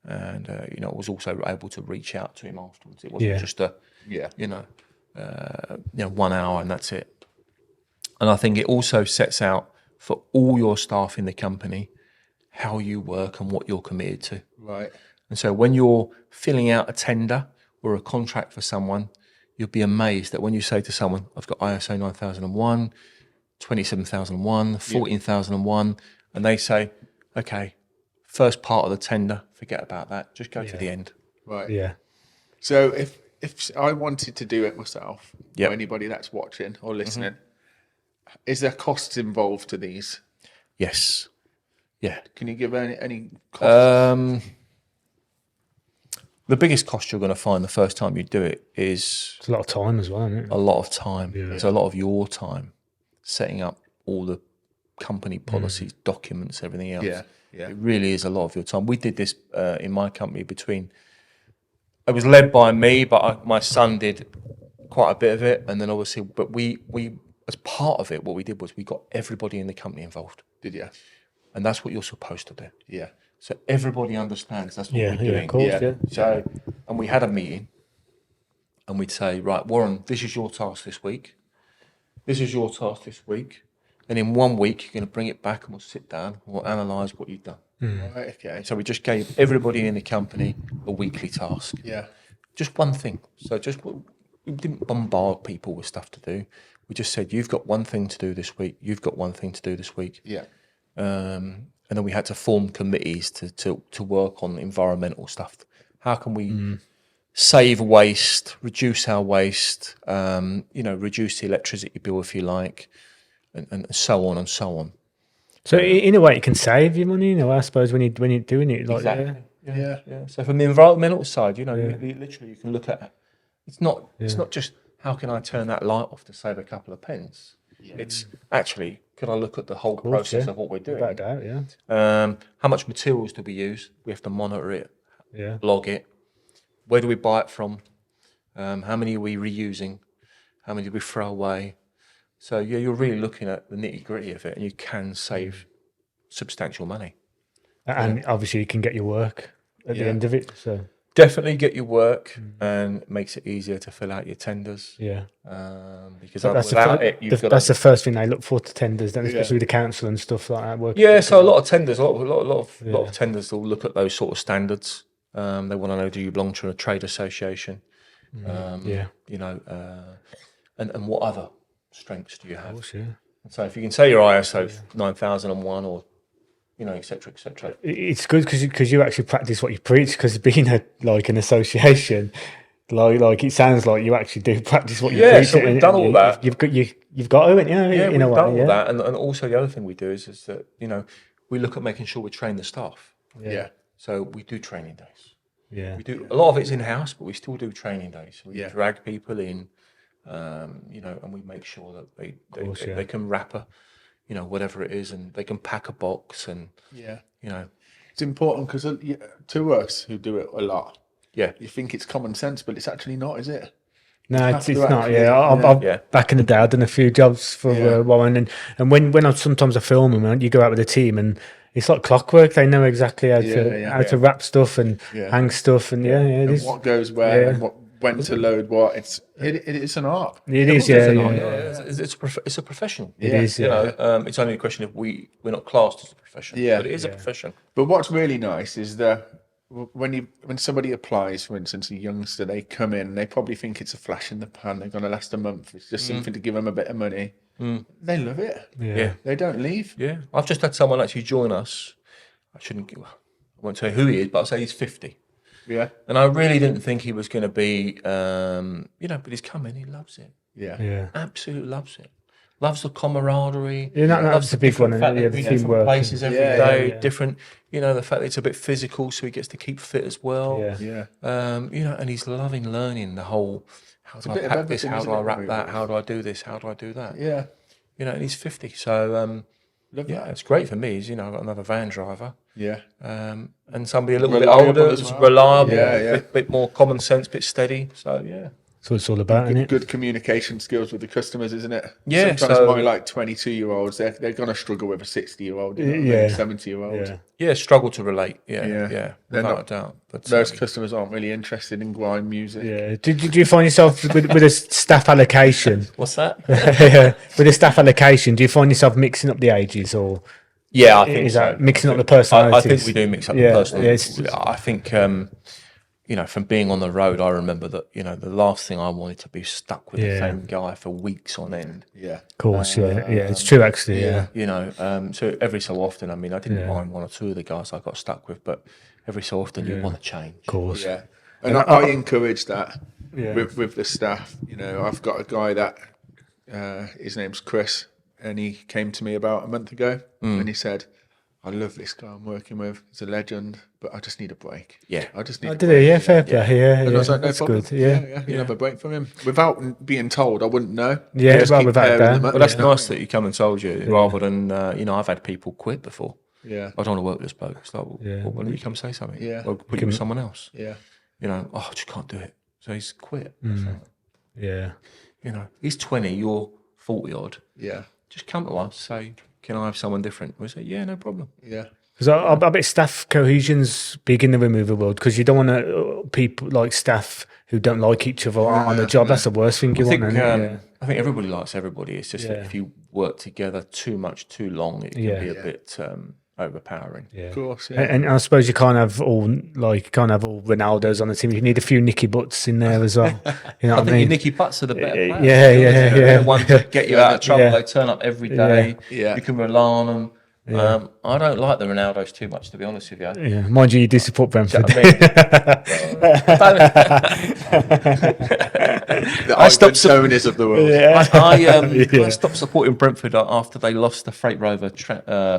And, I was also able to reach out to him afterwards. It wasn't just 1 hour and that's it. And I think it also sets out for all your staff in the company how you work and what you're committed to. Right. And so when you're filling out a tender or a contract for someone, you'll be amazed that when you say to someone, I've got ISO 9001, 27001, 14001, and they say, okay, first part of the tender, forget about that. Just go to the end. Right. Yeah. So if I wanted to do it myself, Yep. or anybody that's watching or listening, is there costs involved to these? Yes. Yeah. Can you give any costs? The biggest cost you're going to find the first time you do it is It's a lot of time as well, isn't it? a lot of time. It's a lot of your time setting up all the company policies, documents, everything else. Yeah. Yeah. It really is a lot of your time. We did this in my company it was led by me, but my son did quite a bit of it. And then obviously, but we as part of it, what we did was we got everybody in the company involved. Did you? And that's what you're supposed to do. Yeah. So everybody understands that's what we're doing. Yeah, of course, yeah. So, and we had a meeting and we'd say, right, Warren, this is your task this week. This is your task this week. And in 1 week, you're going to bring it back and we'll sit down and we'll analyse what you've done. Right. Okay. So we just gave everybody in the company a weekly task. Yeah. Just one thing. So we didn't bombard people with stuff to do. We just said, you've got one thing to do this week. You've got one thing to do this week. Yeah. And then we had to form committees to work on environmental stuff. How can we save waste, reduce our waste, reduce the electricity bill if you like, and so on and so on. So in a way, it can save you money, I suppose, when you're doing it like Exactly. that. Yeah. So from the environmental side, you literally you can look at it's not just how can I turn that light off to save a couple of pence. Yeah. It's actually, could I look at the whole process of what we're doing? Without doubt, yeah. How much materials do we use? We have to monitor it, Yeah. log it. Where do we buy it from? How many are we reusing? How many do we throw away? So you're really looking at the nitty gritty of it, and you can save substantial money. And obviously you can get your work at the end of it. So Definitely get your work, and it makes it easier to fill out your tenders. Yeah. Because That's without it, you've got that's the first thing they look for to tenders, then, Yeah. especially with the council and stuff like that. Yeah, so a lot of tenders, a lot of tenders will look at those sort of standards. They want to know, do you belong to a trade association? Yeah. You know, and what other strengths do you have? Of course, yeah. So if you can say you're ISO 9001 or, you know, et cetera, et cetera. It's good because you actually practice what you preach. Because being an association, like it sounds like you actually do practice what you preach. So we've done all that. You've got to, haven't you? Yeah, in we've a way, done all that, and also the other thing we do is that, you know, we look at making sure we train the staff. Yeah. So we do training days. Yeah. We do a lot of it's in house, but we still do training days. We Yeah. drag people in, you know, and we make sure that they can wrap you know, whatever it is, and they can pack a box, and Yeah. you know, It's important because to us who do it a lot, yeah, you think it's common sense, but it's actually not, is it? No, have it's to not. actually- Yeah, I've Yeah. back in the day, I've done a few jobs for Yeah. Warren, and when I sometimes I film them, and you go out with a team, and it's like clockwork. They know exactly how to wrap stuff and Yeah. hang stuff, and it And is. what goes where Yeah. and when to load what. It's an art. It is, It's yeah, an yeah. art, it's a profession. It is, You yeah. know, it's only a question if we're not classed as a profession. Yeah. But it is a profession. But what's really nice is that when somebody applies, for instance, a youngster, they come in, they probably think it's a flash in the pan. They're going to last a month. It's just something to give them a bit of money. They love it. Yeah. They don't leave. Yeah. I've just had someone actually join us. I won't say who he is, but I'll say he's 50. Yeah. And I really didn't think he was going to be, you know, but he's come in, he loves it. Yeah. Yeah. Absolutely loves it. Loves the camaraderie. Yeah, that's loves a big one, fact yeah, that the we go from teamwork. places every Yeah, day, yeah. different, you know, the fact that it's a bit physical, so he gets to keep fit as well. Yeah. Yeah. You know, and he's loving learning the whole, how do a I bit of pack this, everything, how isn't do I it, wrap really? that, how do I do this, how do I do that? Yeah. You know, and he's 50, so Love yeah, that. it's great for me. You know, I've got another van driver, Yeah. and somebody a little Reliable bit older, as that's well. reliable, Yeah. bit more common sense, bit steady. So yeah, So it's all about, isn't it? Good communication skills with the customers, isn't it? Yeah, Sometimes so- my 22-year-olds, they're going to struggle with a 60-year-old, Yeah. 70-year-old. Yeah. struggle to relate. Yeah, Yeah. yeah, They're without not- a doubt. But Those customers aren't really interested in grime music. Yeah. Did you find yourself with a staff allocation? what's that? With a staff allocation, do you find yourself mixing up the ages, or Yeah, I think is so. that mixing up the I personalities? think we do mix up Yeah, the personal. yeah, it's- I think, you know, from being on the road, I remember that, you know, the last thing I wanted to be stuck with the Yeah. same guy for weeks on end. Yeah. Of course, yeah, it's true actually. Yeah, You know, so every so often, I mean, I didn't Yeah. mind one or two of the guys I got stuck with, but every so often you want to change. of course. Yeah. And I encourage that Yeah. with the staff. You know, I've got a guy that his name's Chris, and he came to me about a month ago, and he said, I love this guy I'm working with. He's a legend, but I just need a break. Yeah. I just need I a did break. it, yeah, fair play, yeah, And I was like, no that's problem. good, yeah. You'll have a break from him. Without being told, I wouldn't know. Yeah, Just well, keep without paring that. them up, But that's you know? nice that you come and told you, rather than, you know, I've had people quit before. Yeah. I don't want to work with this bloke. It's like, well, Yeah. why don't you come say something? Yeah. Or put you with someone else. Yeah. You know, oh, I just can't do it. So he's quit. Yeah. You know, he's 20, you're 40 odd. Yeah. Just come to us, say, can I have someone different? We say, yeah, no problem. Yeah. Because I bet staff cohesion's big in the removal world, because you don't want people like staff who don't like each other on the job. That's the worst thing you I think, want. Isn't it? I think everybody likes everybody. It's just that Yeah. if you work together too much, too long, it can Yeah. be a bit overpowering. Yeah. Of course. Yeah. And I suppose you can't have all Ronaldos on the team. You need a few Nicky Butts in there as well. You know I what I think your mean? Nicky Butts are the better players. Yeah, yeah, They're yeah. the ones that get you out of trouble. Yeah. They turn up every day. Yeah. You can rely on them. I don't like the Ronaldos too much, to be honest with you. Yeah, mind you, you do support Brentford. I mean, The I stopped Ivan Tonys of the world. I stopped supporting Brentford after they lost the Freight Rover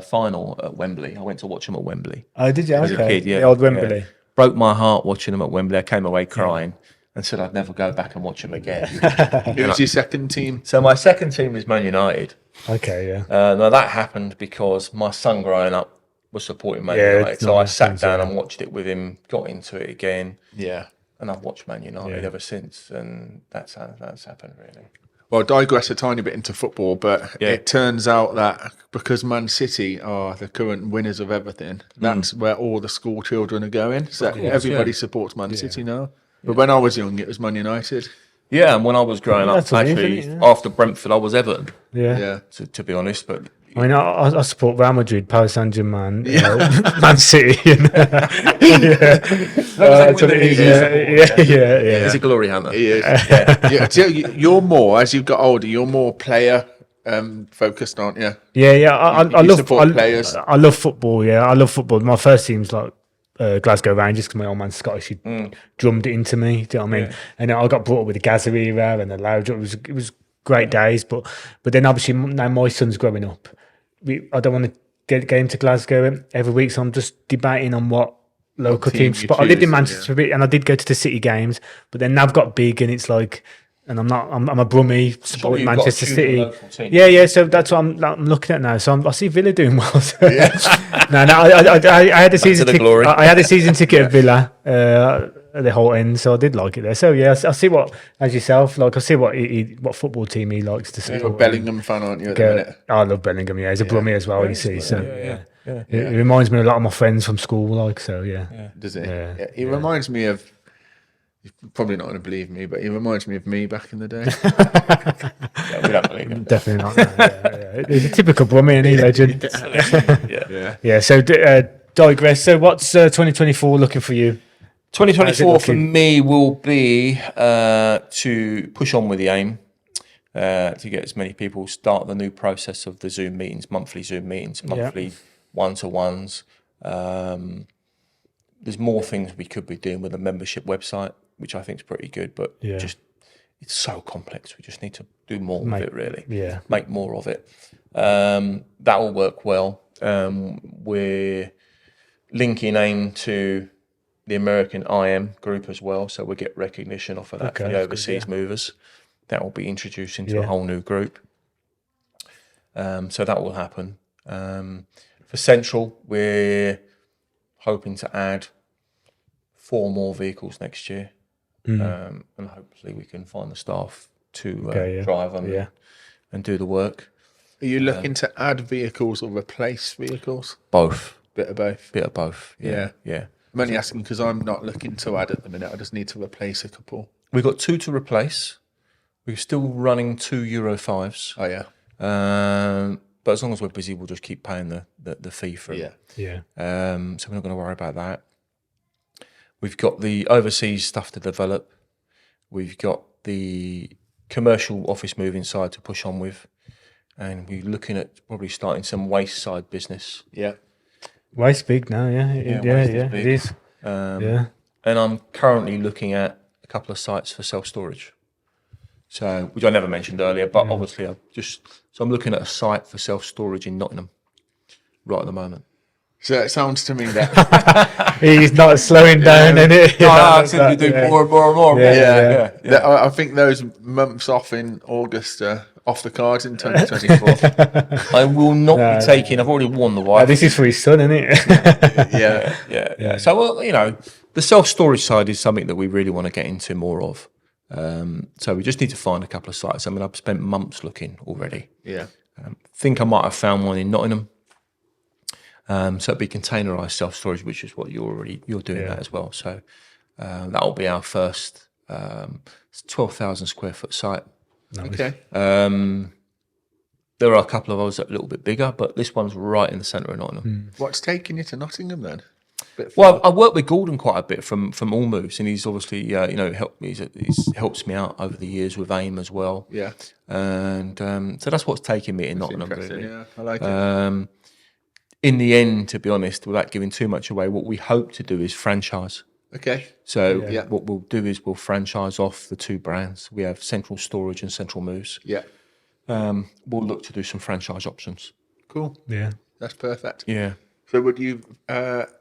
final at Wembley. I went to watch them at Wembley. Oh, did you? As Okay. a kid, yeah. The old Wembley. Yeah. Broke my heart watching them at Wembley. I came away crying and said I'd never go back and watch them again. Who's your second team? So my second team is Man United. Okay, yeah. Now that happened because my son growing up was supporting Man Yeah, United. it's So I nice sat things, down yeah. and watched it with him, got into it again, Yeah. and I've watched Man United Yeah. ever since. And that's happened really. Well, digress a tiny bit into football, but Yeah. it turns out that because Man City are the current winners of everything, that's where all the school children are going. So everybody supports Man City now. But when I was young, it was Man United. Yeah, and when I was growing up, That's a move, actually, isn't it? Yeah. after Brentford, I was Everton, Yeah. Yeah. to be honest. But I mean, I support Real Madrid, Paris Saint-Germain, Man City. And, that's what it is. Yeah. he's a glory hunter. He is. So you're more, as you've got older, you're more player focused, aren't you? Yeah. I You love support players. I love football. Yeah, I love football. My first team's like Glasgow Rangers because my old man's Scottish. He drummed it into me. Do you know what I mean? Yeah. And I got brought up with the Gazza era and the loud. It was great days. But then obviously now my son's growing up. I don't want to get him to Glasgow every week, so I'm just debating on what local team teams. you But I lived in choose, Manchester for a bit, and I did go to the City games. But then I've got big, and it's like, and I'm a Brummie supporting you've got to Manchester choose a City. local team. Yeah. So that's what I'm looking at now. So I see Villa doing well. So. I had a season the ticket. glory. I had a season ticket at Villa at the whole end, so I did like it there. So yeah, I see what, as yourself, like I see what football team he likes to You're a support. Bellingham fan, aren't you, at the minute? I love Bellingham. Yeah, he's a Brummie as well. You see, so Yeah. it reminds me of a lot of my friends from school. Like so, yeah. Does it? Yeah. He reminds me of, you're probably not going to believe me, but he reminds me of me back in the day. We don't believe it. Definitely not. Yeah. He's a typical Brummie, and he legend. Yeah. So digress. So what's 2024 looking for you? 2024 for looking? me will be to push on with the aim to get as many people start the new process of the Zoom meetings, monthly Zoom meetings, monthly one-to-ones. There's more things we could be doing with a membership website, which I think is pretty good, but just it's so complex. We just need to do more of it, really. Yeah. Make more of it. That will work well. We're linking AIM to the American IM group as well, so we'll get recognition off of that for the overseas movers. That will be introduced into a whole new group. So that will happen. For Central, we're hoping to add 4 more vehicles next year, and hopefully we can find the staff to drive them and do the work. Are you looking to add vehicles or replace vehicles? Both. Bit of both. Bit of both. Yeah. I'm only asking because I'm not looking to add at the minute. I just need to replace a couple. We've got 2 to replace. We're still running 2 Euro 5s. Oh, yeah. But as long as we're busy, we'll just keep paying the fee for it. Yeah. So we're not going to worry about that. We've got the overseas stuff to develop. We've got the commercial office moving side to push on with. And we're looking at probably starting some waste side business. Yeah. Waste big now, Waste is big. It is. And I'm currently looking at a couple of sites for self-storage. So, which I never mentioned earlier, but obviously I'm looking at a site for self-storage in Nottingham right at the moment. So it sounds to me that He's not slowing down, in it. I simply do more and more and more. that I think those months off in August are off the cards in 2024. I will not be taking. I've already warned the wife. This is for his son, isn't it? Yeah. So, well, the self-storage side is something that we really want to get into more of. So we just need to find a couple of sites. I mean, I've spent months looking already. Yeah. Think I might have found one in Nottingham. So it'd be containerised self-storage, which is what you're doing that as well. So that will be our first 12,000 square foot site. Okay. There are a couple of others that are a little bit bigger, but this one's right in the centre of Nottingham. What's taking you to Nottingham then? Well, I worked with Gordon quite a bit from All Moves, and he's obviously helped me. He's helps me out over the years with AIM as well. Yeah. And so that's what's taking me in Nottingham. Really. Yeah, I like it. In the end, to be honest, without giving too much away, what we hope to do is franchise. Okay. So what we'll do is we'll franchise off the 2 brands. We have Central Storage and Central Moves. Yeah. We'll look to do some franchise options. Cool. Yeah. That's perfect. Yeah. So would you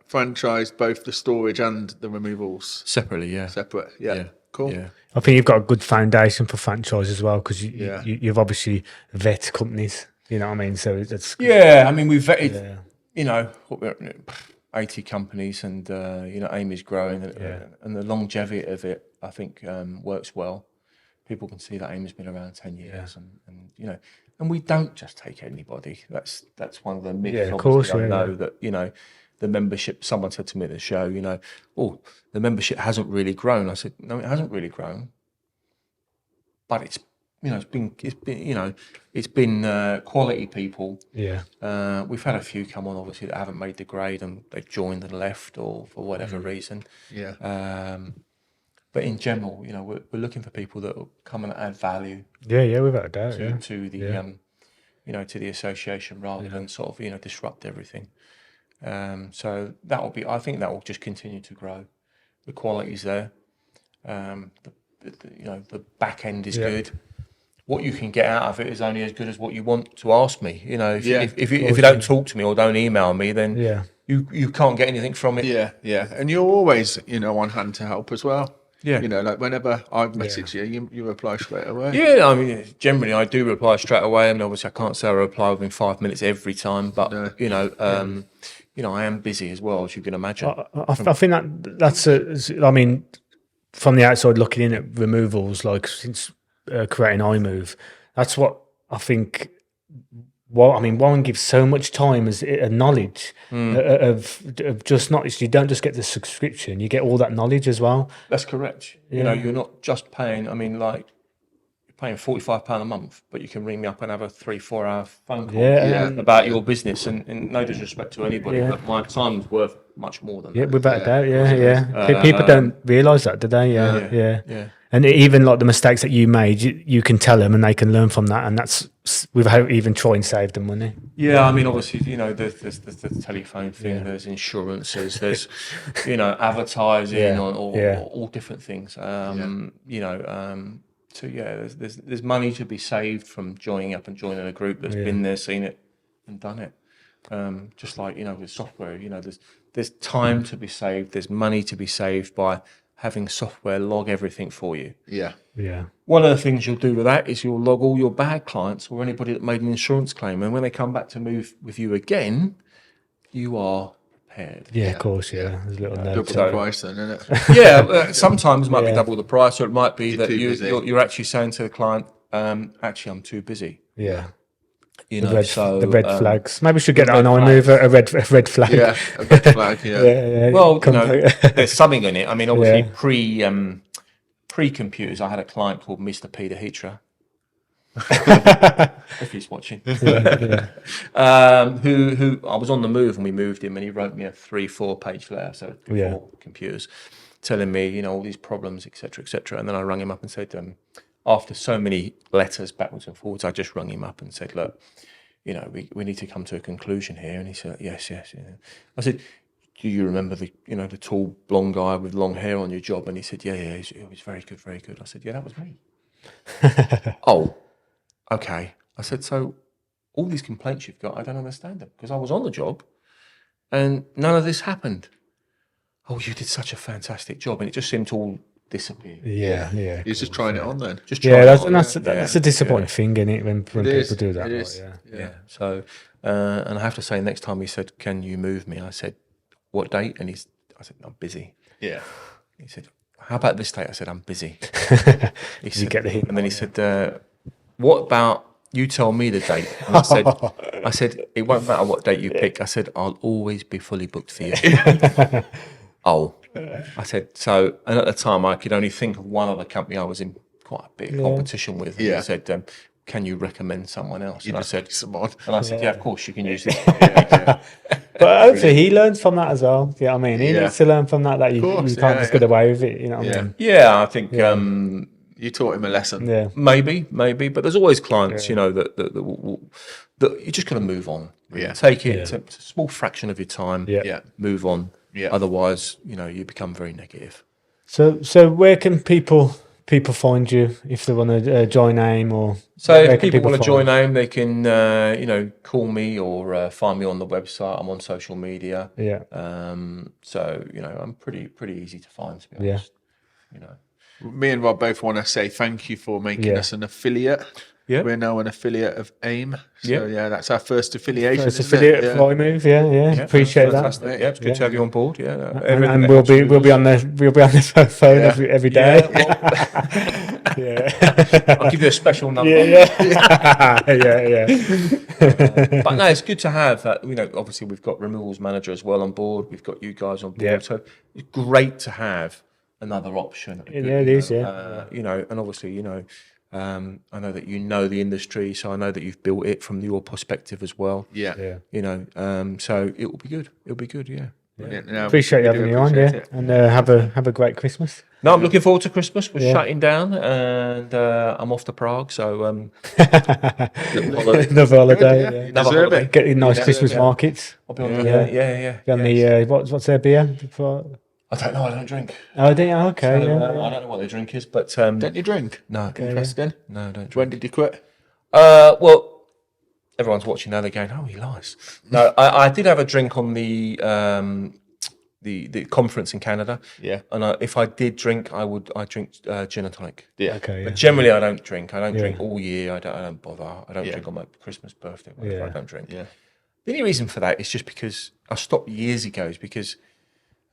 franchise both the storage and the removals Separately, yeah. separate? Yeah. Cool. Yeah. I think you've got a good foundation for franchise as well because Yeah. you've obviously vet companies. You know what I mean? So that's Yeah, I mean, we've vetted, 80 companies and, AIM is growing and the longevity of it, I think, works well. people can see that AIM's been around 10 years, and you know, and we don't just take anybody. That's one of the myths. Yeah, of obviously, course, I know that, you know, the membership. Someone said to me at the show, you know, oh, the membership hasn't really grown. I said, no, it hasn't really grown, but it's, you know, it's been quality people. Yeah. We've had a few come on, obviously, that haven't made the grade and they've joined and left, or for whatever reason. Yeah. But in general, you know, we're looking for people that will come and add value Yeah, without a doubt. to the you know, to the association, rather than sort of, you know, disrupt everything. So that will be, I think that will just continue to grow. The quality's there. You know, the back end is good. What you can get out of it is only as good as what you want to ask me. You know, if you don't talk to me or don't email me, then you can't get anything from it. Yeah. And you're always, you know, on hand to help as well. Yeah. You know, like whenever I message you reply straight away. Yeah, I mean, generally I do reply straight away. I mean, obviously I can't say I reply within 5 minutes every time, but you know, I am busy as well, as you can imagine. I think that's I mean, from the outside looking in at removals, like since creating iMove, that's what I think. Well, I mean, Warren gives so much time as a knowledge of just not. You don't just get the subscription; you get all that knowledge as well. That's correct. You know, you're not just paying. I mean, like, you're paying £45 a month, but you can ring me up and have a 3-4 hour phone call about your business. And no disrespect to anybody, but my time's worth much more than that. Without a doubt. Yeah. People don't realise that, do they? Yeah. And even like the mistakes that you made, you can tell them and they can learn from that, and that's without even trying to save them money. Yeah, I mean, obviously, you know, there's the telephone thing, there's insurances, there's, you know, advertising, all different things. You know, so there's money to be saved from joining up and joining a group that's been there, seen it, and done it. Just like, you know, with software, you know, there's time to be saved, there's money to be saved by having software log everything for you. Yeah. One of the things you'll do with that is you'll log all your bad clients or anybody that made an insurance claim, and when they come back to move with you again, you are prepared. Yeah, of course. Yeah, there's a little note. Double the price, then, isn't it? Yeah, sometimes it might be double the price, or it might be that you're actually saying to the client, actually, I'm too busy. Yeah. You know, the red flags. Maybe we should get on iMove a red flag. Yeah, a red flag. Yeah. Well, you know, there's something in it. I mean, obviously, pre-computers, I had a client called Mr. Peter Heatra. If he's watching, who I was on the move and we moved him, and he wrote me a 3-4 page letter, so before computers, telling me, you know, all these problems, etc., etc. And then I rang him up and said to him, after so many letters backwards and forwards, I just rung him up and said, look, you know, we need to come to a conclusion here. And he said, yes. I said, do you remember the tall blonde guy with long hair on your job? And he said, yeah, it was very good, very good. I said, yeah, that was me. Oh, okay. I said, so all these complaints you've got, I don't understand them, because I was on the job and none of this happened. Oh, you did such a fantastic job. And it just seemed to all disappear. Yeah. He's just trying it on then. That's a disappointing thing, isn't it, when people do that. Yeah. So, and I have to say, next time he said, can you move me? I said, what date? And I said, I'm busy. Yeah. He said, how about this date? I said, I'm busy. He said, you get the hint. And then he said, what about you tell me the date? And I said, it won't matter what date you pick. I said, I'll always be fully booked for you. Oh, I said, so, and at the time I could only think of one other company I was in quite a bit of competition with. And he said, can you recommend someone else? And I said, someone. And I said, yeah, of course you can use this. But hopefully he learns from that as well. Yeah, I mean, he needs to learn from that you can't just get away with it. You know what I mean? Yeah, I think you taught him a lesson. Yeah, maybe, but there's always clients, you know, that you're just going to move on. Yeah, take it. It's a small fraction of your time. Yeah, move on. Yeah. Otherwise, you know, you become very negative. So where can people find you if they want to join AIM, or so if people want to join AIM, they can you know, call me or find me on the website. I'm on social media. Yeah. So you know, I'm pretty easy to find, to be honest. You know, me and Rob both want to say thank you for making us an affiliate. Yeah. We're now an affiliate of AIM. So that's our first affiliation. First affiliate of iMove, yeah. Appreciate that. Yeah, it's good to have you on board. Yeah. And we'll be on the phone every day. Yeah. I'll give you a special number. Yeah. But no, it's good to have that. Obviously we've got removals manager as well on board. We've got you guys on board, Yeah. so it's great to have another option. Yeah, it is. Yeah. And obviously, I know that you know the industry, so I know that you've built it from your perspective as well. Yeah. So it will be good. It'll be good. Yeah. No, Appreciate we you do having me on. appreciate Yeah, it. and have a great Christmas. No, I'm looking forward to Christmas. We're Yeah. shutting down, and I'm off to Prague. So Another holiday. Yeah, Yeah. you Another deserve holiday. it. Get in nice Yeah. Christmas Yeah. markets. I'll be on the Yeah. yeah. On the what's their beer? For... I don't know. I don't drink. Oh, do you? Okay. So, Yeah. I don't know what their drink is, but Don't you drink? no, Interesting. no, I don't drink. When did you quit? Well, everyone's watching now. They're going, "Oh, he lies." No, I did have a drink on the conference in Canada. Yeah. And if I did drink, I drink gin and tonic. Yeah. Okay. But Yeah. generally, I don't drink. I don't Yeah. drink all year. I don't bother. I don't Yeah. drink on my Christmas, birthday. Whatever. Yeah. I don't drink. Yeah. The only reason for that is just because I stopped years ago. Is because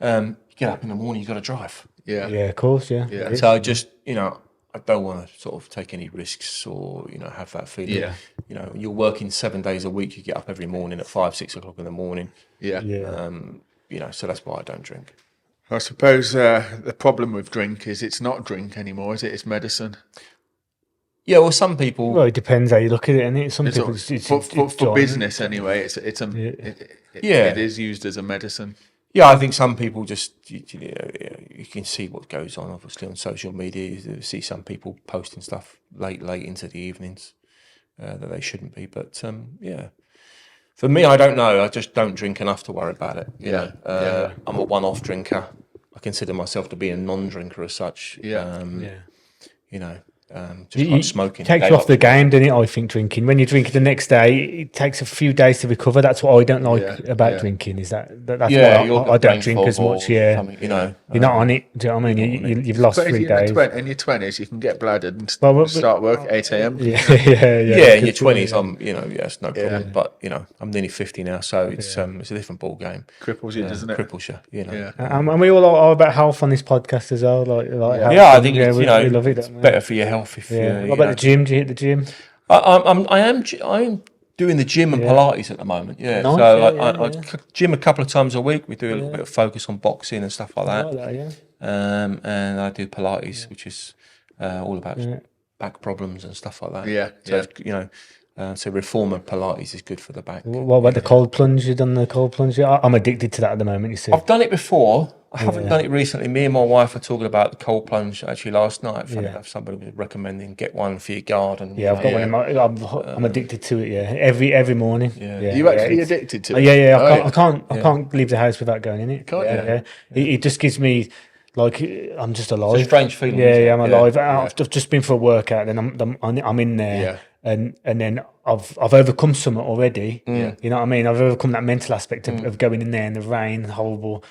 you get up in the morning, you got to drive. Yeah. Yeah. Of course. Yeah. Yeah. It is. So I just, I don't want to sort of take any risks or, have that feeling. Yeah. You're working 7 days a week. You get up every morning at 5, 6 o'clock in the morning. Yeah. Yeah. So that's why I don't drink. I suppose the problem with drink is it's not drink anymore, is it? It's medicine. Yeah, well, some people. Well, it depends how you look at it, and some It's people all- it's for enjoyment. business anyway. It is used as a medicine. Yeah, I think some people just, you can see what goes on, obviously, on social media. You see some people posting stuff late into the evenings that they shouldn't be. But, for me, I don't know. I just don't drink enough to worry about it. I'm a one-off drinker. I consider myself to be a non-drinker as such. Just like smoking. Takes you off the game, doesn't it? I think drinking. When you drink it the next day, it takes a few days to recover. That's what I don't like about drinking. Is that's why I don't drink as much. Yeah, you're not on it. Do you know what I mean? You've lost But 3 days. in your 20s, you can get bladdered and But- start work at 8 a.m. Yeah, in your 20s, it's no problem. But I'm nearly 50 now, so it's a different ball game. Cripples you, doesn't it? Cripples you, Yeah. And we all are about health on this podcast as well. Like health. Yeah, I think it's, we love it. it's don't we? better for your health if Yeah. you. What about the gym? Do you hit the gym? I'm doing the gym and Pilates at the moment. Yeah, Nice, so yeah, I gym a couple of times a week. We do a little bit of focus on boxing and stuff like I that. like that, yeah. And I do Pilates, which is all about back problems and stuff like that. Yeah, So yeah. so reformer Pilates is good for the back. What about the cold plunge? You done the cold plunge? I'm addicted to that at the moment. You see. I've done it before. I haven't done it recently. Me and my wife were talking about the cold plunge actually last night. Funny enough, somebody was recommending get one for your garden. Yeah, I've got one in my. I'm addicted to it. Yeah, every morning. Yeah. Yeah, Are you actually it's- addicted to Oh, it? yeah. I can't leave the house without going in it. Can't you? Yeah. It just gives me like I'm just alive. It's a strange feeling. Yeah, isn't it? I'm alive. I've just been for a workout, and I'm in there, and then I've overcome something already. Yeah. You know what I mean? I've overcome that mental aspect of going in there in the rain, horrible.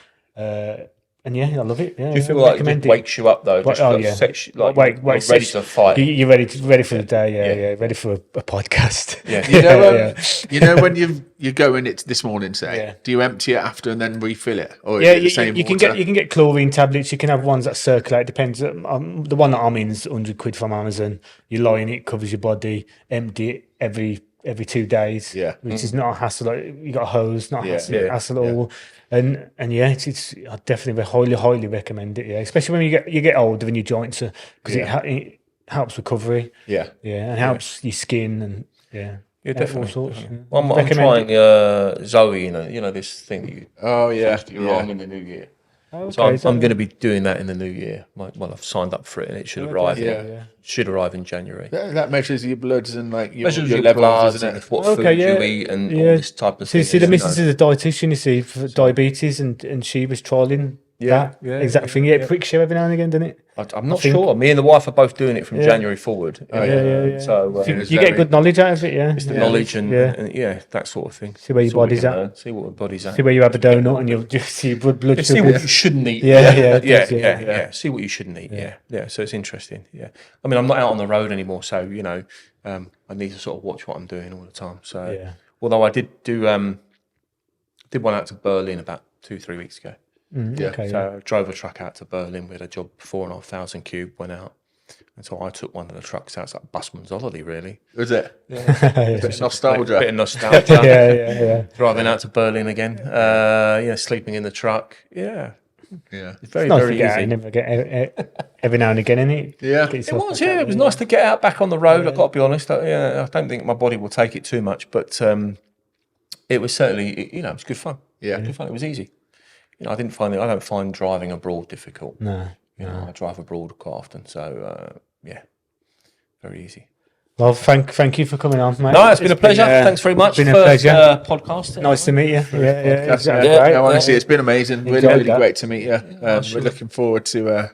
And yeah, I love it. Yeah, Do you feel like it just wakes you up though? Just sets you, like Wait, you're ready to fight. You're ready for the day. Yeah, ready for a podcast. Yeah. You know when you go in it this morning, say, Yeah. do you empty it after and then refill it, or Yeah, is it the same you can water? get chlorine tablets. You can have ones that circulate. Depends. The one that I'm in is £100 from Amazon. You lie in it, covers your body. Empty it every 2 days. Yeah. which is not a hassle. Like, you got a hose, not a hassle at all. And it's I definitely highly recommend it. Yeah, especially when you get older and your joints are because it helps recovery. Yeah. Yeah, and helps your skin and Yeah, all definitely. sorts. Well, I'm Recommend trying Zoe, this thing that you Oh yeah. supposed to do wrong in the new year. Okay, So I'm going to be doing that in the new year. Well, I've signed up for it, and it should arrive. Yeah. Should arrive in January. That measures your bloods and like your Measures your levels, bloods isn't and it? what Okay, food yeah. you eat and all Yeah. this type of See, thing. the missus is a dietitian, you see, for diabetes, and she was trialing that exact thing. Yeah, it pricks you every now and again, doesn't it? I'm not sure. Me and the wife are both doing it from January forward. Yeah. So You get good knowledge out of it, yeah. it's the knowledge and that sort of thing. See where your So we body's can at. learn, see what the body's at. See where you have a donut and you'll just see your blood See what sugars. you shouldn't eat. Yeah. See what you shouldn't eat. Yeah. So it's interesting. Yeah. I mean, I'm not out on the road anymore, so I need to sort of watch what I'm doing all the time. So, although I did one out to Berlin about 2-3 weeks ago. Okay, So I drove a truck out to Berlin. We had a job 4,500 cube. Went out. And so I took one of the trucks out. It's like busman's holiday, really. Was it? Yeah. Bit of nostalgia. Bit of nostalgia. yeah. Driving out to Berlin again. Sleeping in the truck. Yeah. Yeah. It's very, Nice to very get out easy. and never get every now and again, isn't it? Yeah. Get It yourself was, back yeah. out It was there. nice to get out back on the road. I've got to be honest. I don't think my body will take it too much, but it was certainly, it was good fun. Yeah. Good fun. It was easy. I don't find driving abroad difficult. No. I drive abroad quite often, so very easy. Well, thank you for coming on, mate. No, it's been a pleasure. Thanks very much. Been a First, pleasure. Podcast. Nice to meet you. Yeah, Yeah, honestly, it's been amazing. Really, Enjoyed really that. great to meet you. We're sure. looking forward to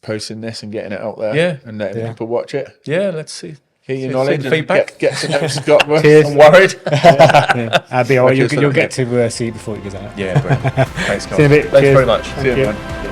posting this and getting it out there. Yeah. And letting Yeah. people watch it. Yeah, let's see. Hear your See knowledge the and feedback. get to know Scott. Cheers. I'm worried. I'll be all right. Cheers for You'll that, get to see it before it goes out. Yeah, brilliant. Thanks, guys. See you in a bit. Thanks Cheers. very much. Thank See you, you. man.